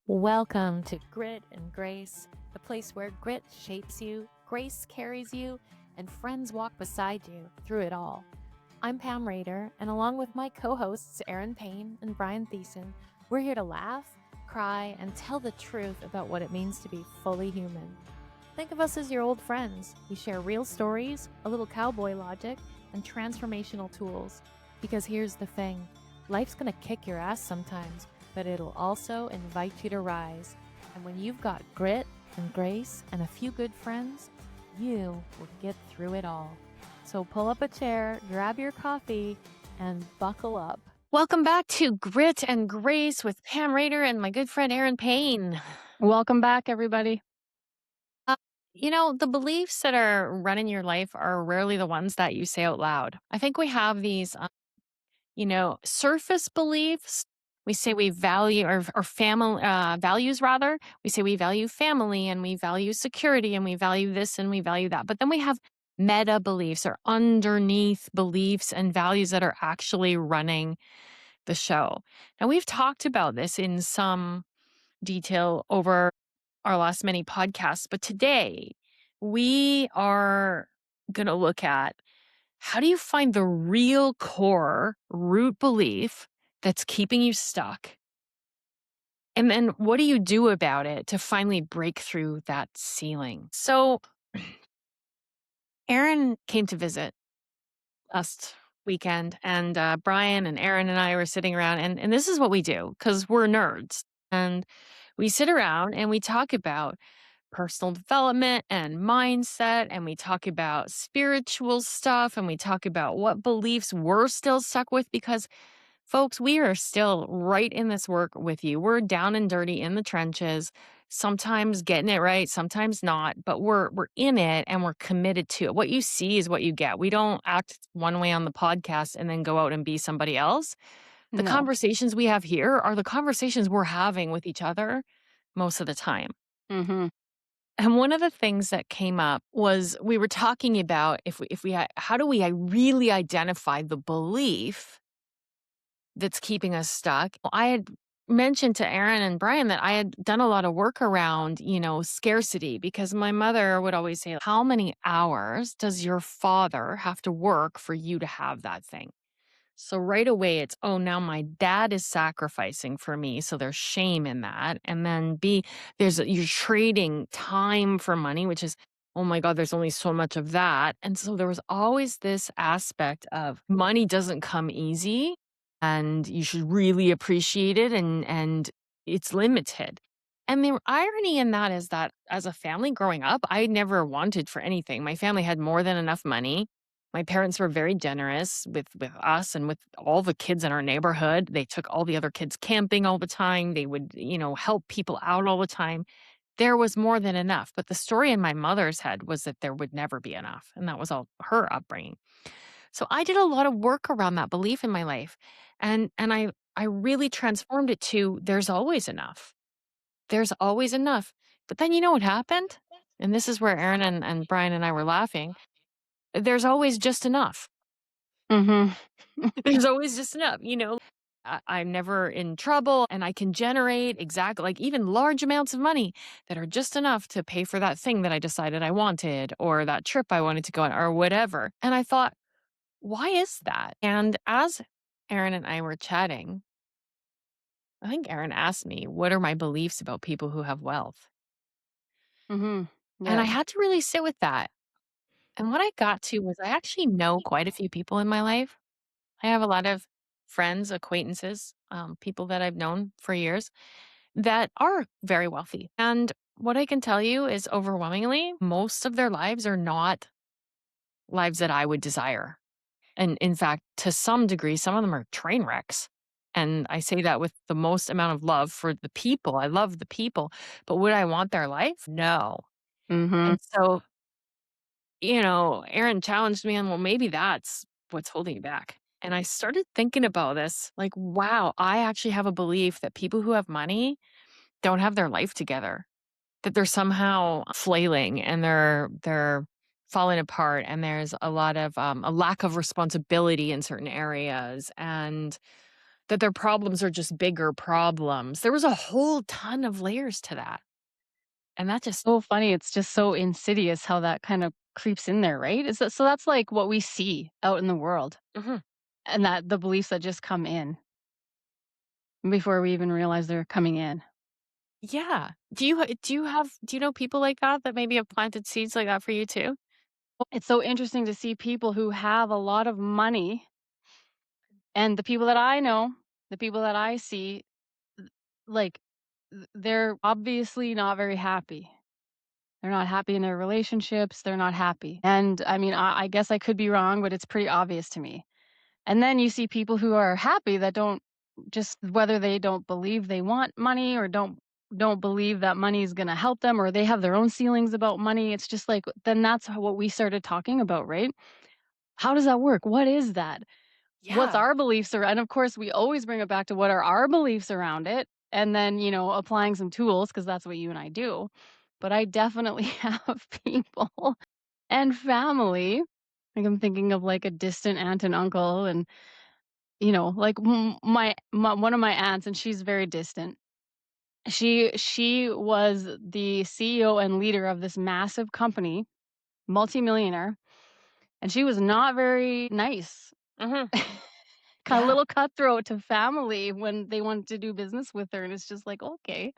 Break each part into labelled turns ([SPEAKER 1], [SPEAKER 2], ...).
[SPEAKER 1] Welcome to Grit and Grace, the place where grit shapes you, grace carries you, and friends walk beside you through it all. I'm Pam Rader, and along with my co-hosts Erin Payne and Brian Thiessen, we're here to laugh, cry, and tell the truth about what it means to be fully human. Think of us as your old friends. We share real stories, a little cowboy logic, and transformational tools. Because here's the thing, life's gonna kick your ass sometimes, but it'll also invite you to rise. And when you've got grit and grace and a few good friends, you will get through it all. So pull up a chair, grab your coffee, and buckle up. Welcome back to Grit and Grace with Pam Rader and my good friend Erin Payne.
[SPEAKER 2] Welcome back, everybody.
[SPEAKER 1] The beliefs that are running your life are rarely the ones that you say out loud. I think we have these surface beliefs. We say we value or family values rather. We say we value family and we value security and we value this and we value that. But then we have meta beliefs or underneath beliefs and values that are actually running the show. Now we've talked about this in some detail over our last many podcasts, but today we are going to look at how do you find the real core root belief that's keeping you stuck? And then what do you do about it to finally break through that ceiling? So, Erin came to visit last weekend, and Brian and Erin and I were sitting around, and this is what we do because we're nerds. And we sit around and we talk about personal development and mindset, and we talk about spiritual stuff, and we talk about what beliefs we're still stuck with because folks, we are still right in this work with you. We're down and dirty in the trenches, sometimes getting it right, sometimes not, but we're in it and we're committed to it. What you see is what you get. We don't act one way on the podcast and then go out and be somebody else. The
[SPEAKER 2] No.
[SPEAKER 1] conversations we have here are the conversations we're having with each other most of the time.
[SPEAKER 2] Mm-hmm.
[SPEAKER 1] And one of the things that came up was we were talking about how do we really identify the belief that's keeping us stuck. I had mentioned to Erin and Brian that I had done a lot of work around, scarcity because my mother would always say, how many hours does your father have to work for you to have that thing? So right away it's, oh, now my dad is sacrificing for me. So there's shame in that. And then you're trading time for money, which is, oh my God, there's only so much of that. And so there was always this aspect of money doesn't come easy and you should really appreciate it and it's limited. And the irony in that is that as a family growing up, I never wanted for anything. My family had more than enough money. My parents were very generous with us and with all the kids in our neighborhood. They took all the other kids camping all the time. They would, help people out all the time. There was more than enough. But the story in my mother's head was that there would never be enough. And that was all her upbringing. So I did a lot of work around that belief in my life. And I really transformed it to there's always enough. There's always enough. But then you know what happened? And this is where Erin and Brian and I were laughing. There's always just enough.
[SPEAKER 2] Mm-hmm.
[SPEAKER 1] There's always just enough, I'm never in trouble and I can generate exactly like even large amounts of money that are just enough to pay for that thing that I decided I wanted or that trip I wanted to go on or whatever. And I thought, why is that? And as Erin and I were chatting, I think Erin asked me, what are my beliefs about people who have wealth?
[SPEAKER 2] Mm-hmm.
[SPEAKER 1] And I
[SPEAKER 2] Yeah.
[SPEAKER 1] had to really sit with that. And what I got to was I actually know quite a few people in my life. I have a lot of friends, acquaintances, people that I've known for years that are very wealthy. And what I can tell you is overwhelmingly, most of their lives are not lives that I would desire. And in fact, to some degree, some of them are train wrecks. And I say that with the most amount of love for the people. I love the people, but would I want their life? No.
[SPEAKER 2] Mm-hmm.
[SPEAKER 1] And so, Aaron challenged me on, well, maybe that's what's holding you back. And I started thinking about this like, wow, I actually have a belief that people who have money don't have their life together, that they're somehow flailing and they're falling apart. And there's a lot of a lack of responsibility in certain areas. And that their problems are just bigger problems. There was a whole ton of layers to that. And that just
[SPEAKER 2] So funny, it's just so insidious how that kind of creeps in there, right? Is that so that's like what we see out in the world,
[SPEAKER 1] Mhm.
[SPEAKER 2] and that the beliefs that just come in before we even realize they're coming in.
[SPEAKER 1] Yeah. Do you know people like that that maybe have planted seeds like that for you too?
[SPEAKER 2] It's so interesting to see people who have a lot of money, and the people that I know, the people that I see, like, they're obviously not very happy. They're not happy in their relationships, they're not happy, and, I mean, I guess I could be wrong, but it's pretty obvious to me. And then you see people who are happy that don't, just whether they don't believe they want money or don't believe that money is gonna help them, or they have their own ceilings about money. It's just like, then that's what we started talking about, right? How does that work? What is that? What's
[SPEAKER 1] Yeah.
[SPEAKER 2] our beliefs and of course, we always bring it back to what are our beliefs around it, and then, applying some tools because that's what you and I do. But I definitely have people and family, like, I'm thinking of, like, a distant aunt and uncle and, like, my one of my aunts, and she's very distant. She was the CEO and leader of this massive company, multimillionaire, and she was not very nice.
[SPEAKER 1] Mhm.
[SPEAKER 2] A
[SPEAKER 1] Yeah.
[SPEAKER 2] little cutthroat to family when they wanted to do business with her, and it's just like, "Okay,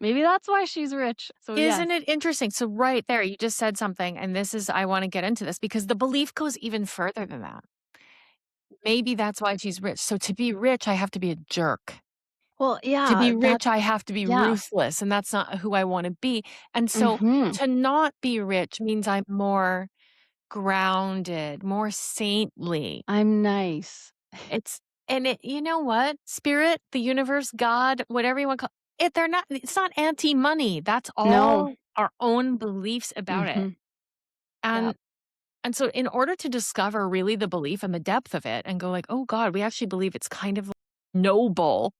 [SPEAKER 2] maybe that's why she's rich." So, yes.
[SPEAKER 1] Isn't it interesting? So right there, you just said something, and this is I wanna get into this because the belief goes even further than that. Maybe that's why she's rich. So to be rich, I have to be a jerk.
[SPEAKER 2] Well,
[SPEAKER 1] To
[SPEAKER 2] yeah,
[SPEAKER 1] be rich, I have to be
[SPEAKER 2] yeah.
[SPEAKER 1] ruthless, and that's not who I wanna be. And so
[SPEAKER 2] Mhm.
[SPEAKER 1] to not be rich means I'm more grounded, more saintly.
[SPEAKER 2] I'm nice.
[SPEAKER 1] It's and it you know what? Spirit, the universe, God, whatever you wanna call it, they're not it's not anti-money. That's
[SPEAKER 2] No.
[SPEAKER 1] all our own beliefs about it.
[SPEAKER 2] Mhm.
[SPEAKER 1] And
[SPEAKER 2] Yep.
[SPEAKER 1] and so in order to discover really the belief and the depth of it and go like, "Oh god, we actually believe it's kind of noble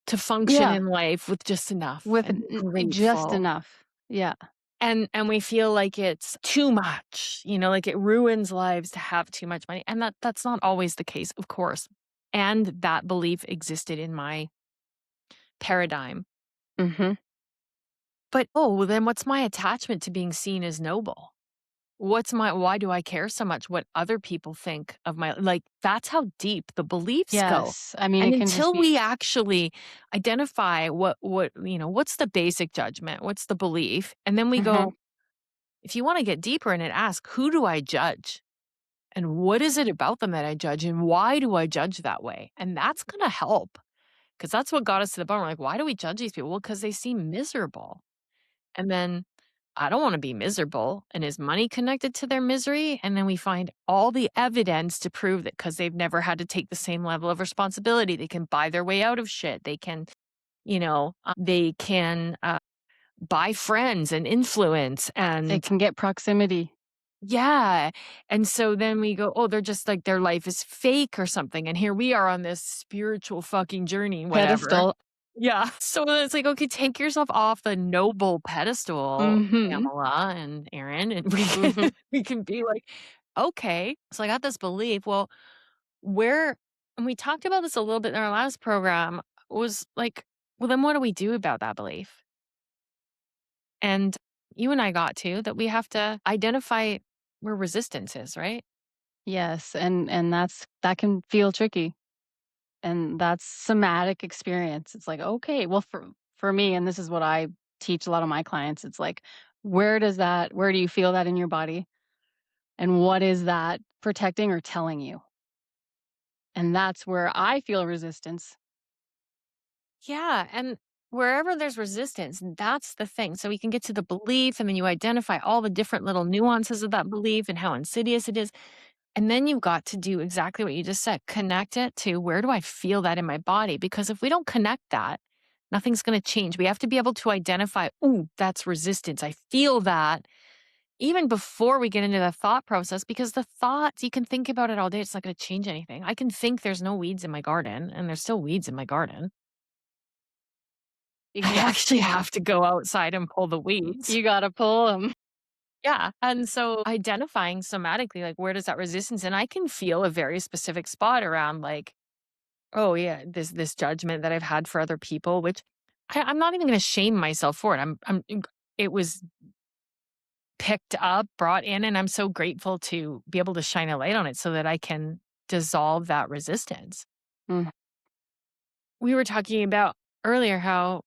[SPEAKER 1] to function
[SPEAKER 2] Yeah,
[SPEAKER 1] in life with just enough
[SPEAKER 2] with
[SPEAKER 1] and
[SPEAKER 2] just
[SPEAKER 1] grateful."
[SPEAKER 2] enough. Yeah.
[SPEAKER 1] And we feel like it's too much, like it ruins lives to have too much money, and that's not always the case, of course. And that belief existed in my paradigm.
[SPEAKER 2] Mhm.
[SPEAKER 1] But, oh, well, then what's my attachment to being seen as noble? Why do I care so much what other people think of my like, that's how deep the beliefs go.
[SPEAKER 2] Yes. I mean,
[SPEAKER 1] And
[SPEAKER 2] it can just
[SPEAKER 1] until
[SPEAKER 2] be
[SPEAKER 1] we actually identify what's the basic judgment? What's the belief? And then we
[SPEAKER 2] mhm.
[SPEAKER 1] go, if you wanna get deeper in it, ask, "Who do I judge? And what is it about them that I judge? And why do I judge that way?" And that's gonna help, because that's what got us to the bottom. We're like, "Why do we judge these people?" Well, because they seem miserable. And then I don't wanna be miserable, and is money connected to their misery? And then we find all the evidence to prove that because 'cause they've never had to take the same level of responsibility, they can buy their way out of shit. They can, buy friends and influence
[SPEAKER 2] They
[SPEAKER 1] and
[SPEAKER 2] can get proximity.
[SPEAKER 1] yeah, and so then we go, "Oh, they're just like their life is fake or something," and here we are on this spiritual fucking journey, whatever.
[SPEAKER 2] Pedestal.
[SPEAKER 1] Yeah, so then it's like, "Okay, take yourself off the noble pedestal,
[SPEAKER 2] Mhm.
[SPEAKER 1] Pamela and Erin," and we can
[SPEAKER 2] Mhm.
[SPEAKER 1] we can be like, "Okay, so I got this belief, well, where" and we talked about this a little bit in our last program, was like, "Well, then what do we do about that belief?" And you and I got to that we have to identify where resistance is, right?
[SPEAKER 2] Yes, and that can feel tricky, and that's somatic experience. It's like, okay, well, for me, and this is what I teach a lot of my clients, it's like, where do you feel that in your body? And what is that protecting or telling you? And that's where I feel resistance.
[SPEAKER 1] Yeah, and wherever there's resistance, that's the thing. So we can get to the belief, and then you identify all the different little nuances of that belief and how insidious it is. And then you've got to do exactly what you just said, connect it to where do I feel that in my body? Because if we don't connect that, nothing's going to change. We have to be able to identify, ooh, that's resistance. I feel that even before we get into the thought process, because the thoughts, you can think about it all day. It's not going to change anything. I can think there's no weeds in my garden, and there's still weeds in my garden. I
[SPEAKER 2] Yeah,
[SPEAKER 1] actually have to go outside and pull the weeds.
[SPEAKER 2] you gotta pull them.
[SPEAKER 1] Yeah, and so identifying somatically, like, where does that resistance and I can feel a very specific spot around, like, Oh, yeah, this judgment that I've had for other people, which I'm not even gonna shame myself for it. It was picked up, brought in, and I'm so grateful to be able to shine a light on it so that I can dissolve that resistance.
[SPEAKER 2] Mm,
[SPEAKER 1] We were talking about earlier how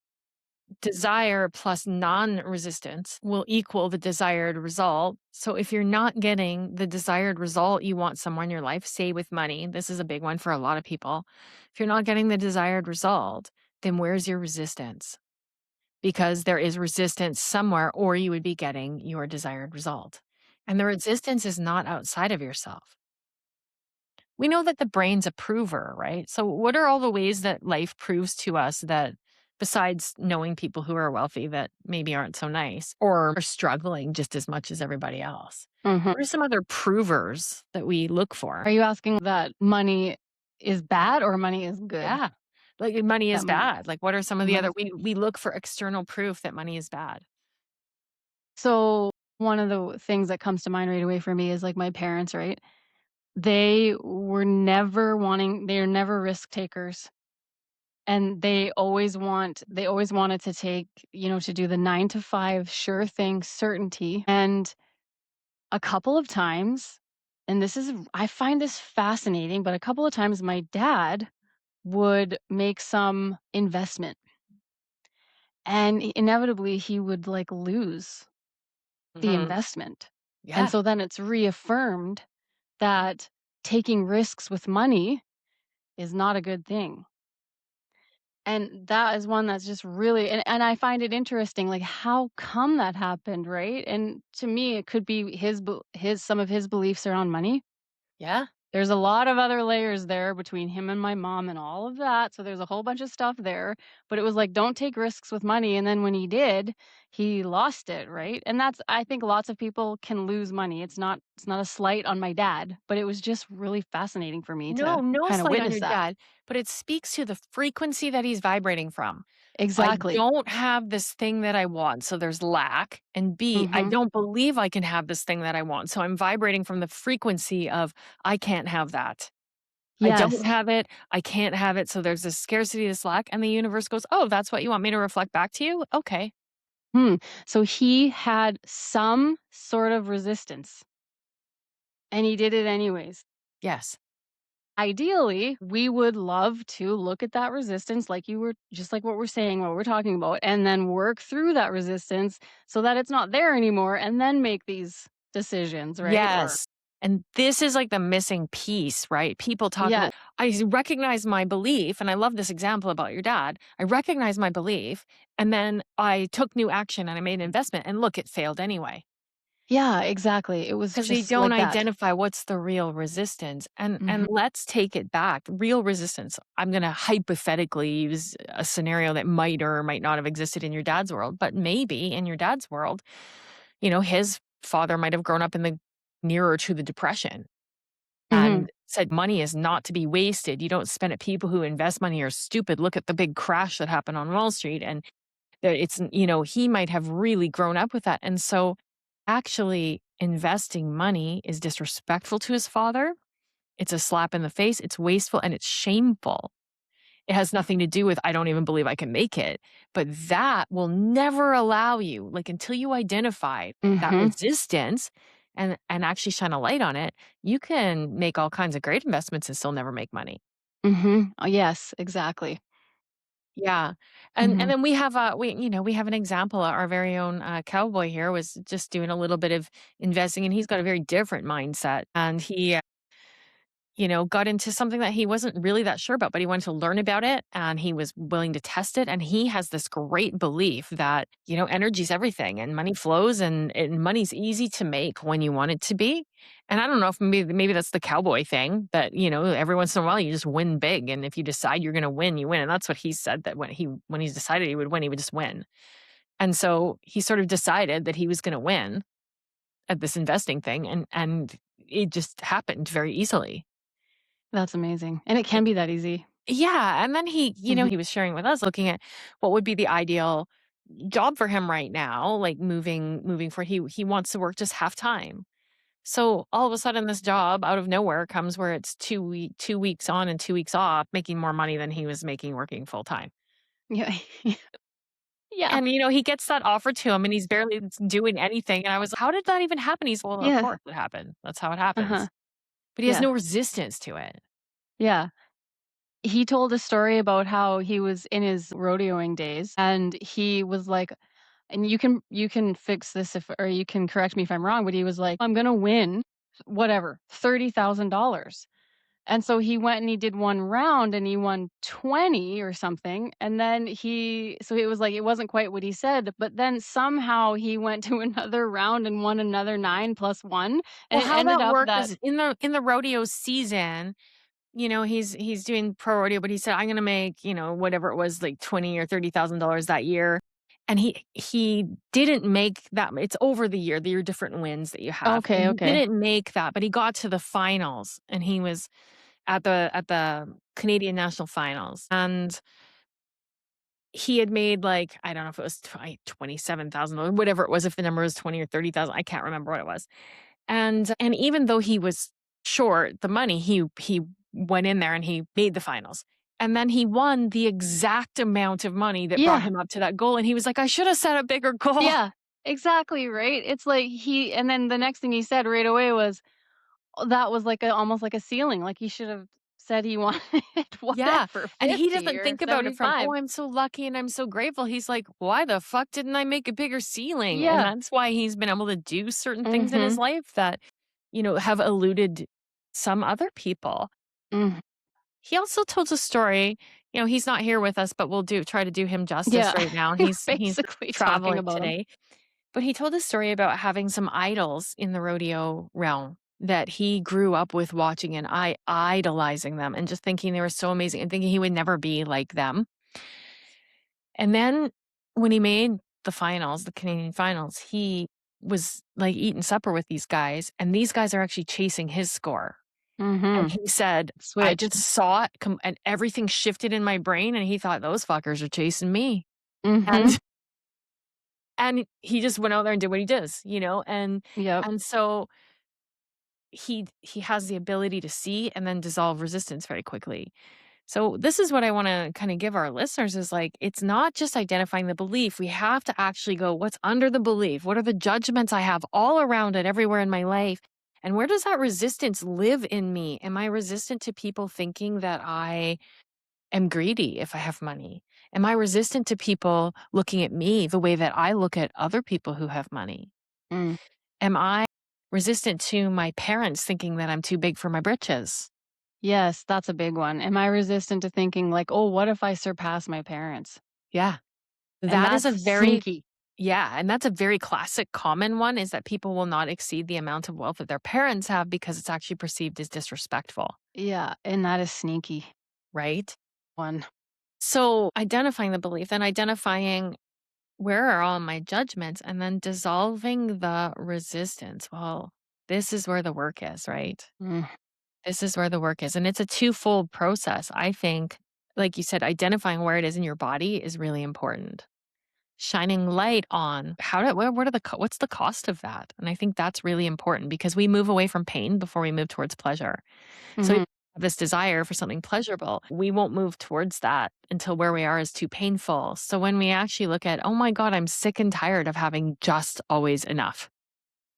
[SPEAKER 1] desire plus non-resistance will equal the desired result. So if you're not getting the desired result you want somewhere in your life, say with money, this is a big one for a lot of people. If you're not getting the desired result, then where's your resistance? Because there is resistance somewhere, or you would be getting your desired result. And the resistance is not outside of yourself. We know that the brain's a prover, right? So, what are all the ways that life proves to us that, besides knowing people who are wealthy that maybe aren't so nice or are struggling just as much as everybody else?
[SPEAKER 2] mhm.
[SPEAKER 1] What are some other provers that we look
[SPEAKER 2] Are
[SPEAKER 1] for?
[SPEAKER 2] you asking that money is bad or money is good?
[SPEAKER 1] Yeah. Like money
[SPEAKER 2] That
[SPEAKER 1] is
[SPEAKER 2] money
[SPEAKER 1] bad. Like, what are some of the other,
[SPEAKER 2] money's
[SPEAKER 1] we look for external proof that money is bad.
[SPEAKER 2] So, one of the things that comes to mind right away for me is, like, my parents, right? They're never risk takers, and they always wanted to take, to do the 9 to 5 sure thing certainty, and a couple of times, and this is I find this fascinating, but a couple of times my dad would make some investment, and inevitably he would, like, lose the
[SPEAKER 1] Hmm.
[SPEAKER 2] investment, and
[SPEAKER 1] Yeah.
[SPEAKER 2] so then it's reaffirmed that taking risks with money is not a good thing. And that is one that's just really, and I find it interesting, like, how come that happened, right? And to me, it could be his some of his beliefs around money.
[SPEAKER 1] Yeah.
[SPEAKER 2] There's a lot of other layers there between him and my mom and all of that, so there's a whole bunch of stuff there, but it was like, "Don't take risks with money," and then when he did, he lost it, right? And that's I think lots of people can lose money. It's not a slight on my dad, but it was just really fascinating for me
[SPEAKER 1] No,
[SPEAKER 2] to
[SPEAKER 1] no
[SPEAKER 2] kinda
[SPEAKER 1] slight on
[SPEAKER 2] witness
[SPEAKER 1] your
[SPEAKER 2] that.
[SPEAKER 1] dad, but it speaks to the frequency that he's vibrating from. I
[SPEAKER 2] Exactly.
[SPEAKER 1] don't have this thing that I want, so there's lack. And B, I
[SPEAKER 2] Mhm.
[SPEAKER 1] don't believe I can have this thing that I want. So I'm vibrating from the frequency of I can't have that. I don't
[SPEAKER 2] Yes.
[SPEAKER 1] have it. I can't have it. So there's this scarcity, this lack. And the universe goes, oh, that's what you want me to reflect back to you? Okay.
[SPEAKER 2] Hmm. So he had some sort of resistance, and he did it anyways.
[SPEAKER 1] Yes.
[SPEAKER 2] Ideally, we would love to look at that resistance like you were just like what we're saying, what we're talking about, and then work through that resistance so that it's not there anymore and then make these decisions, right? Or
[SPEAKER 1] Yes. And this is like the missing piece, right? People talk
[SPEAKER 2] yeah.
[SPEAKER 1] about, recognize my belief. And I love this example about your dad. I recognize my belief. And then I took new action and I made an investment. And look, it failed anyway.
[SPEAKER 2] Yeah, exactly. It was
[SPEAKER 1] Because they
[SPEAKER 2] just
[SPEAKER 1] don't
[SPEAKER 2] like that.
[SPEAKER 1] identify what's the real resistance. And
[SPEAKER 2] Mhm.
[SPEAKER 1] let's take it back. Real resistance. I'm gonna hypothetically use a scenario that might or might not have existed in your dad's world, but maybe in your dad's world, his father might have grown up in the nearer to the depression
[SPEAKER 2] Mhm.
[SPEAKER 1] and said money is not to be wasted. You don't spend it. People who invest money are stupid. Look at the big crash that happened on Wall Street. And that he might have really grown up with that. And so actually investing money is disrespectful to his father. It's a slap in the face. It's wasteful and it's shameful. It has nothing to do with, I don't even believe I can make it. But that will never allow you, like until you identify that
[SPEAKER 2] Mhm.
[SPEAKER 1] resistance and actually shine a light on it, you can make all kinds of great investments and still never make money.
[SPEAKER 2] Mhm. Oh, yes, exactly.
[SPEAKER 1] Yeah. And
[SPEAKER 2] Mhm.
[SPEAKER 1] then we have an example. Our very own cowboy here was just doing a little bit of investing and he's got a very different mindset. And he got into something that he wasn't really that sure about, but he wanted to learn about it and he was willing to test it. And he has this great belief that, energy's everything and money flows and money's easy to make when you want it to be. And I don't know if maybe that's the cowboy thing that, every once in a while you just win big. And if you decide you're gonna win, you win. And that's what he said that when he's decided he would win, he would just win. And so he sort of decided that he was gonna win at this investing thing and it just happened very easily.
[SPEAKER 2] That's amazing. And it can be that easy.
[SPEAKER 1] Yeah, and then
[SPEAKER 2] Mhm.
[SPEAKER 1] he was sharing with us looking at what would be the ideal job for him right now, like moving forward. He wants to work just half time. So all of a sudden, this job out of nowhere comes where it's 2 weeks on and 2 weeks off, making more money than he was making working full time.
[SPEAKER 2] Yeah. Yeah.
[SPEAKER 1] And he gets that offer to him, and he's barely doing anything. And I was, how did that even happen? He's, well, of
[SPEAKER 2] Yeah.
[SPEAKER 1] course it happened. That's how it
[SPEAKER 2] Uh-huh.
[SPEAKER 1] happens. But he has
[SPEAKER 2] Yeah.
[SPEAKER 1] no resistance to it.
[SPEAKER 2] Yeah. He told a story about how he was in his rodeoing days, and he was like, and you can fix this if, or you can correct me if I'm wrong, but he was like, "I'm gonna win whatever, $30,000." And so he went and he did 1 round and he won 20 or something, and then it was like it wasn't quite what he said, but then somehow he went to another round and won another 9 plus 1, and
[SPEAKER 1] Well,
[SPEAKER 2] it
[SPEAKER 1] how
[SPEAKER 2] ended
[SPEAKER 1] that
[SPEAKER 2] up
[SPEAKER 1] worked
[SPEAKER 2] that
[SPEAKER 1] is in the rodeo season. He's doing pro rodeo, but he said, "I'm gonna make, whatever it was, like 20 or $30,000 that year." And he didn't make that. It's over the year, your different wins that you have. And
[SPEAKER 2] okay,
[SPEAKER 1] he
[SPEAKER 2] okay.
[SPEAKER 1] didn't make that, but he got to the finals, and he was at the Canadian national finals. And he had made, like, I don't know if it was 27,000 or whatever it was, if the number was 20 or 30,000, I can't remember what it was. And even though he was short the money, he went in there and he made the finals. And then he won the exact amount of money that brought
[SPEAKER 2] Yeah,
[SPEAKER 1] him up to that goal, and he was like, "I should have set a bigger goal."
[SPEAKER 2] yeah, exactly, right? It's like and then the next thing he said right away was, that was like almost like a ceiling, like he should have said he wanted
[SPEAKER 1] Yeah,
[SPEAKER 2] whatever,
[SPEAKER 1] and he
[SPEAKER 2] 50
[SPEAKER 1] doesn't
[SPEAKER 2] or
[SPEAKER 1] think about it from,
[SPEAKER 2] 75.
[SPEAKER 1] "Oh, I'm so lucky and I'm so grateful." He's like, "Why the fuck didn't I make a bigger ceiling?" And
[SPEAKER 2] Yeah.
[SPEAKER 1] that's why he's been able to do certain things in his
[SPEAKER 2] Mhm.
[SPEAKER 1] life that, have eluded some other people.
[SPEAKER 2] Mhm.
[SPEAKER 1] He also told a story. He's not here with us, but we'll try to do him justice
[SPEAKER 2] Yeah.
[SPEAKER 1] right now.
[SPEAKER 2] We're
[SPEAKER 1] He's
[SPEAKER 2] basically talking
[SPEAKER 1] traveling
[SPEAKER 2] about him.
[SPEAKER 1] today. But he told a story about having some idols in the rodeo realm that he grew up with watching, and idolizing them and just thinking they were so amazing and thinking he would never be like them. And then when he made the finals, the Canadian finals, he was like eating supper with these guys, and these guys are actually chasing his score. And
[SPEAKER 2] Mhm.
[SPEAKER 1] he said, "I
[SPEAKER 2] Switched.
[SPEAKER 1] just saw it and everything shifted in my brain," and he thought, "Those fuckers are chasing me."
[SPEAKER 2] Mhm.
[SPEAKER 1] And and he just went out there and did what he does, and
[SPEAKER 2] Yep.
[SPEAKER 1] so he has the ability to see and then dissolve resistance very quickly. So this is what I wanna kinda give our listeners is, like, it's not just identifying the belief, we have to actually go, "What's under the belief? What are the judgments I have all around it everywhere in my life? And where does that resistance live in me? Am I resistant to people thinking that I am greedy if I have money? Am I resistant to people looking at me the way that I look at other people who have money?
[SPEAKER 2] Mm.
[SPEAKER 1] Am I resistant to my parents thinking that I'm too big for my britches?"
[SPEAKER 2] Yes, that's a big one. Am I resistant to thinking like, "Oh, what if I surpass my parents?"
[SPEAKER 1] Yeah.
[SPEAKER 2] And
[SPEAKER 1] That is a
[SPEAKER 2] that's
[SPEAKER 1] very
[SPEAKER 2] sneaky.
[SPEAKER 1] Yeah, and that's a very classic common one, is that people will not exceed the amount of wealth that their parents have because it's actually perceived as disrespectful,
[SPEAKER 2] Yeah, and that is sneaky
[SPEAKER 1] right?
[SPEAKER 2] one.
[SPEAKER 1] So, identifying the belief, then identifying where are all my judgments, and then dissolving the resistance. Well, this is where the work is, right?
[SPEAKER 2] Mm.
[SPEAKER 1] This is where the work is, and it's a twofold process. I think, like you said, identifying where it is in your body is really important. Shining light on how to what are what's the cost of that? And I think that's really important because we move away from pain before we move towards pleasure. So we
[SPEAKER 2] Mhm.
[SPEAKER 1] have this desire for something pleasurable. We won't move towards that until where we are is too painful. So when we actually look at, oh my God, I'm sick and tired of having just always enough.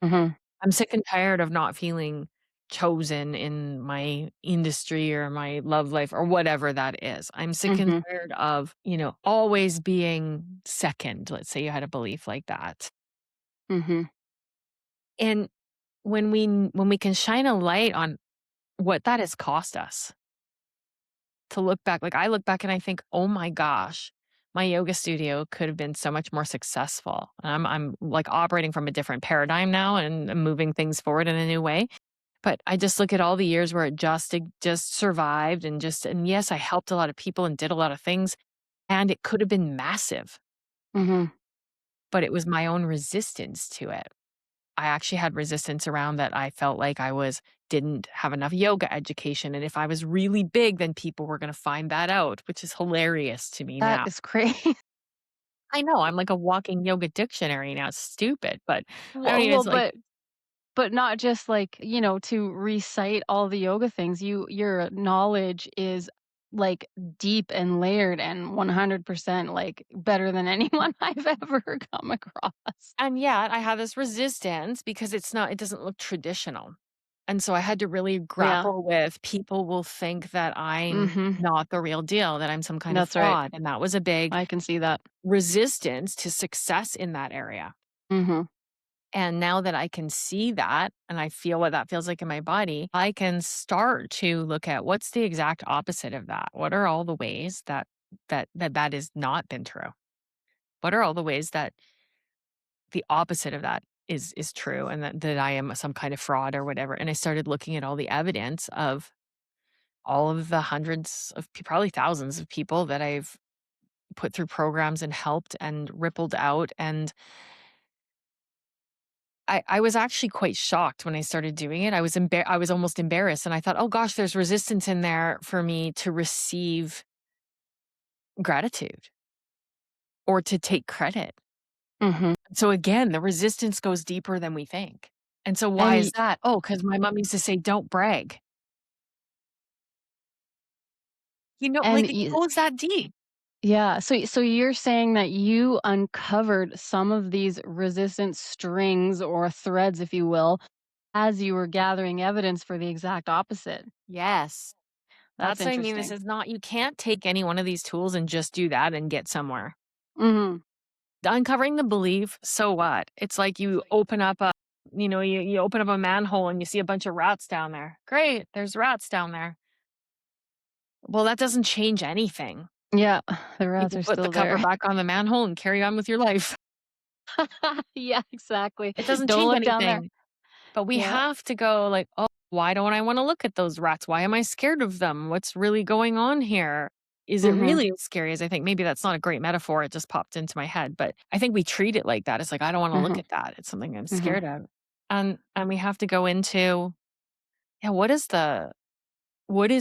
[SPEAKER 2] Mhm.
[SPEAKER 1] I'm sick and tired of not feeling chosen in my industry or my love life or whatever that is. I'm sick and
[SPEAKER 2] Mhm.
[SPEAKER 1] tired of, always being second. Let's say you had a belief like that.
[SPEAKER 2] Mhm.
[SPEAKER 1] And when we can shine a light on what that has cost us, to look back, like I look back and I think, "Oh my gosh, my yoga studio could have been so much more successful." And I'm like operating from a different paradigm now and I'm moving things forward in a new way. But I just look at all the years where it just survived, and yes, I helped a lot of people and did a lot of things, and it could have been massive,
[SPEAKER 2] Mhm.
[SPEAKER 1] but it was my own resistance to it. I actually had resistance around that. I felt like didn't have enough yoga education, and if I was really big, then people were gonna find that out, which is hilarious to me
[SPEAKER 2] That
[SPEAKER 1] now.
[SPEAKER 2] is crazy.
[SPEAKER 1] I know, I'm like a walking yoga dictionary now, it's stupid, but I don't
[SPEAKER 2] Well
[SPEAKER 1] even
[SPEAKER 2] well,
[SPEAKER 1] it's like,
[SPEAKER 2] but not just like, to recite all the yoga things. Your knowledge is like deep and layered and 100% like better than anyone I've ever come across.
[SPEAKER 1] And yet I have this resistance because it doesn't look traditional. And so I had to really
[SPEAKER 2] Yeah.
[SPEAKER 1] grapple with people will think that I'm
[SPEAKER 2] Mhm.
[SPEAKER 1] not the real deal, that I'm some kind of
[SPEAKER 2] That's right.
[SPEAKER 1] fraud. And that was a big
[SPEAKER 2] I can see that.
[SPEAKER 1] resistance to success in that area.
[SPEAKER 2] Mhm.
[SPEAKER 1] And now that I can see that and I feel what that feels like in my body, I can start to look at what's the exact opposite of that. What are all the ways that has not been true? What are all the ways that the opposite of that is true and that I am some kind of fraud or whatever? And I started looking at all the evidence of all of the hundreds of probably thousands of people that I've put through programs and helped and rippled out. And I was actually quite shocked when I started doing it. I was almost embarrassed, and I thought, "Oh gosh, there's resistance in there for me to receive gratitude or to take credit."
[SPEAKER 2] Mhm.
[SPEAKER 1] So again, the resistance goes deeper than we think. And so why
[SPEAKER 2] And
[SPEAKER 1] is that? Oh, because my mom used to say, "Don't brag."
[SPEAKER 2] and
[SPEAKER 1] It goes that deep.
[SPEAKER 2] yeah, so you're saying that you uncovered some of these resistance strings or threads, if you will, as you were gathering evidence for the exact opposite.
[SPEAKER 1] Yes.
[SPEAKER 2] That's
[SPEAKER 1] That's what I mean. This
[SPEAKER 2] interesting.
[SPEAKER 1] is not you can't take any one of these tools and just do that and get somewhere.
[SPEAKER 2] Mhm.
[SPEAKER 1] Uncovering the belief, so what? It's like you open up a you open up a manhole and you see a bunch of rats down there. Great, there's rats down there. Well, that doesn't change anything.
[SPEAKER 2] Yeah, the
[SPEAKER 1] You
[SPEAKER 2] rats
[SPEAKER 1] can
[SPEAKER 2] are
[SPEAKER 1] put the
[SPEAKER 2] still
[SPEAKER 1] cover
[SPEAKER 2] there.
[SPEAKER 1] back on the manhole and carry on with your life.
[SPEAKER 2] Yeah, exactly.
[SPEAKER 1] It doesn't
[SPEAKER 2] Don't
[SPEAKER 1] change
[SPEAKER 2] look down there.
[SPEAKER 1] anything. But we
[SPEAKER 2] Yeah.
[SPEAKER 1] have to go like, "Oh, why don't I wanna look at those rats? Why am I scared of them? What's really going on here? Is it
[SPEAKER 2] Mhm.
[SPEAKER 1] really as scary as I think?" Maybe that's not a great metaphor, it just popped into my head, but I think we treat it like that. It's like, "I don't wanna look
[SPEAKER 2] Mhm.
[SPEAKER 1] at that. It's something I'm
[SPEAKER 2] Mhm.
[SPEAKER 1] scared of." And we have to go into, yeah, what is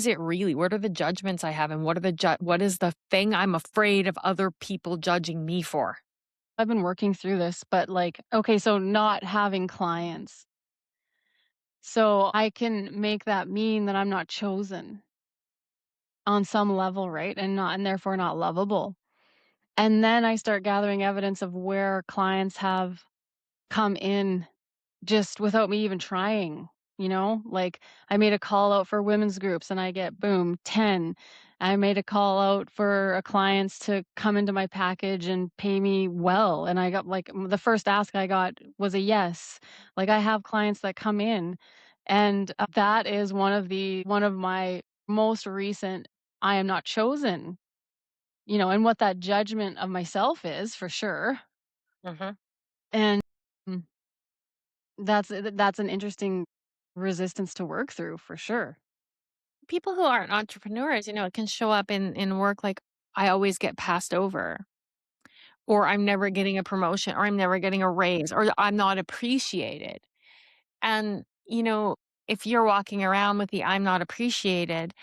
[SPEAKER 1] it really? What are the judgments I have, and what is the thing I'm afraid of other people judging me for?
[SPEAKER 2] I've been working through this, but like, okay, so not having clients. So I can make that mean that I'm not chosen on some level, right? And therefore not lovable. And then I start gathering evidence of where clients have come in just without me even trying, Like, I made a call out for women's groups and I get, boom, 10. I made a call out for a clients to come into my package and pay me well, and I got, like, the first ask I got was a yes. Like, I have clients that come in, and, that is one of my most recent I am not chosen, and what that judgment of myself is for sure.
[SPEAKER 1] Mhm.
[SPEAKER 2] And, mm, that's an interesting resistance to work through for sure.
[SPEAKER 1] People who aren't entrepreneurs, it can show up in work like, "I always get passed over," or "I'm never getting a promotion," or "I'm never getting a raise," or "I'm not appreciated." And, if you're walking around with the "I'm not appreciated,"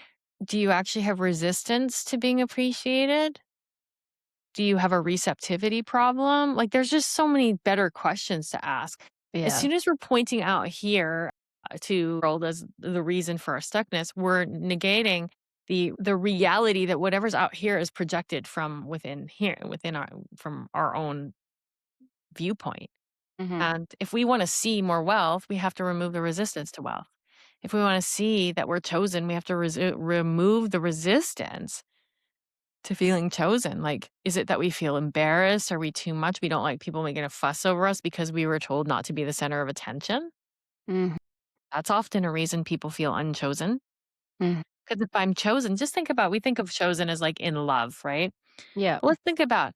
[SPEAKER 1] do you actually have resistance to being appreciated? Do you have a receptivity problem? Like, there's just so many better questions to ask. As
[SPEAKER 2] Yeah.
[SPEAKER 1] soon as we're pointing out here to the world as the reason for our stuckness, we're negating the reality that whatever's out here is projected from within here, within our from our own viewpoint.
[SPEAKER 2] Mhm.
[SPEAKER 1] And if we want to see more wealth, we have to remove the resistance to wealth. If we want to see that we're chosen, we have to remove the resistance to feeling chosen. Like, is it that we feel embarrassed? Are we too much? We don't like people making a fuss over us because we were told not to be the center of attention.
[SPEAKER 2] Mhm.
[SPEAKER 1] That's often a reason people feel unchosen.
[SPEAKER 2] Mhm.
[SPEAKER 1] Because if I'm chosen, just think about we think of chosen as like in love, right?
[SPEAKER 2] Yeah.
[SPEAKER 1] But let's think about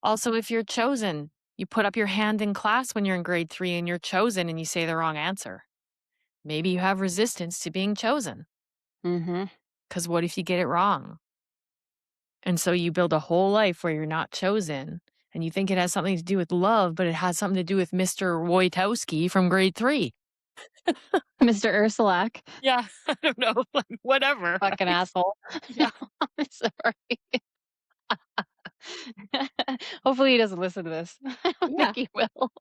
[SPEAKER 1] also if you're chosen, you put up your hand in class when you're in grade 3 and you're chosen and you say the wrong answer. Maybe you have resistance to being chosen.
[SPEAKER 2] Mhm.
[SPEAKER 1] Because what if you get it wrong? And so you build a whole life where you're not chosen and you think it has something to do with love, but it has something to do with Mr. Wojtowski from grade 3.
[SPEAKER 2] Mr. Ursulak,
[SPEAKER 1] Yeah, I don't know, like, whatever,
[SPEAKER 2] fucking
[SPEAKER 1] right?
[SPEAKER 2] asshole.
[SPEAKER 1] Yeah.
[SPEAKER 2] I'm sorry. Hopefully he doesn't listen to this. I don't think
[SPEAKER 1] Yeah.
[SPEAKER 2] he will.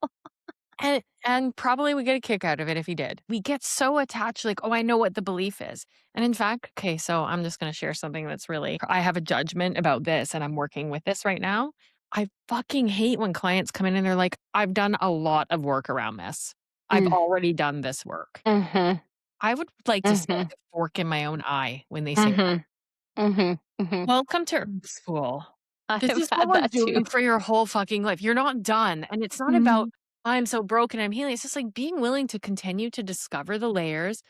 [SPEAKER 1] And probably we get a kick out of it if he did. We get so attached, like, "Oh, I know what the belief is." And in fact, okay, so I'm just gonna share something that's really I have a judgment about this, and I'm working with this right now. I fucking hate when clients come in and they're like, "I've done a lot of work around this. I've
[SPEAKER 2] Mm,
[SPEAKER 1] already done this work."
[SPEAKER 2] mhm,
[SPEAKER 1] I would like to stick
[SPEAKER 2] mhm,
[SPEAKER 1] a fork in my own eye when they say that.
[SPEAKER 2] mhm, mhm, mhm.
[SPEAKER 1] Welcome to Earth School.
[SPEAKER 2] I
[SPEAKER 1] This
[SPEAKER 2] have
[SPEAKER 1] is what
[SPEAKER 2] had
[SPEAKER 1] we're
[SPEAKER 2] that too.
[SPEAKER 1] doing for your whole fucking life. You're not done. And it's not about,
[SPEAKER 2] Mhm,
[SPEAKER 1] I'm so broken, I'm healing. It's just like being willing to continue to discover the layers.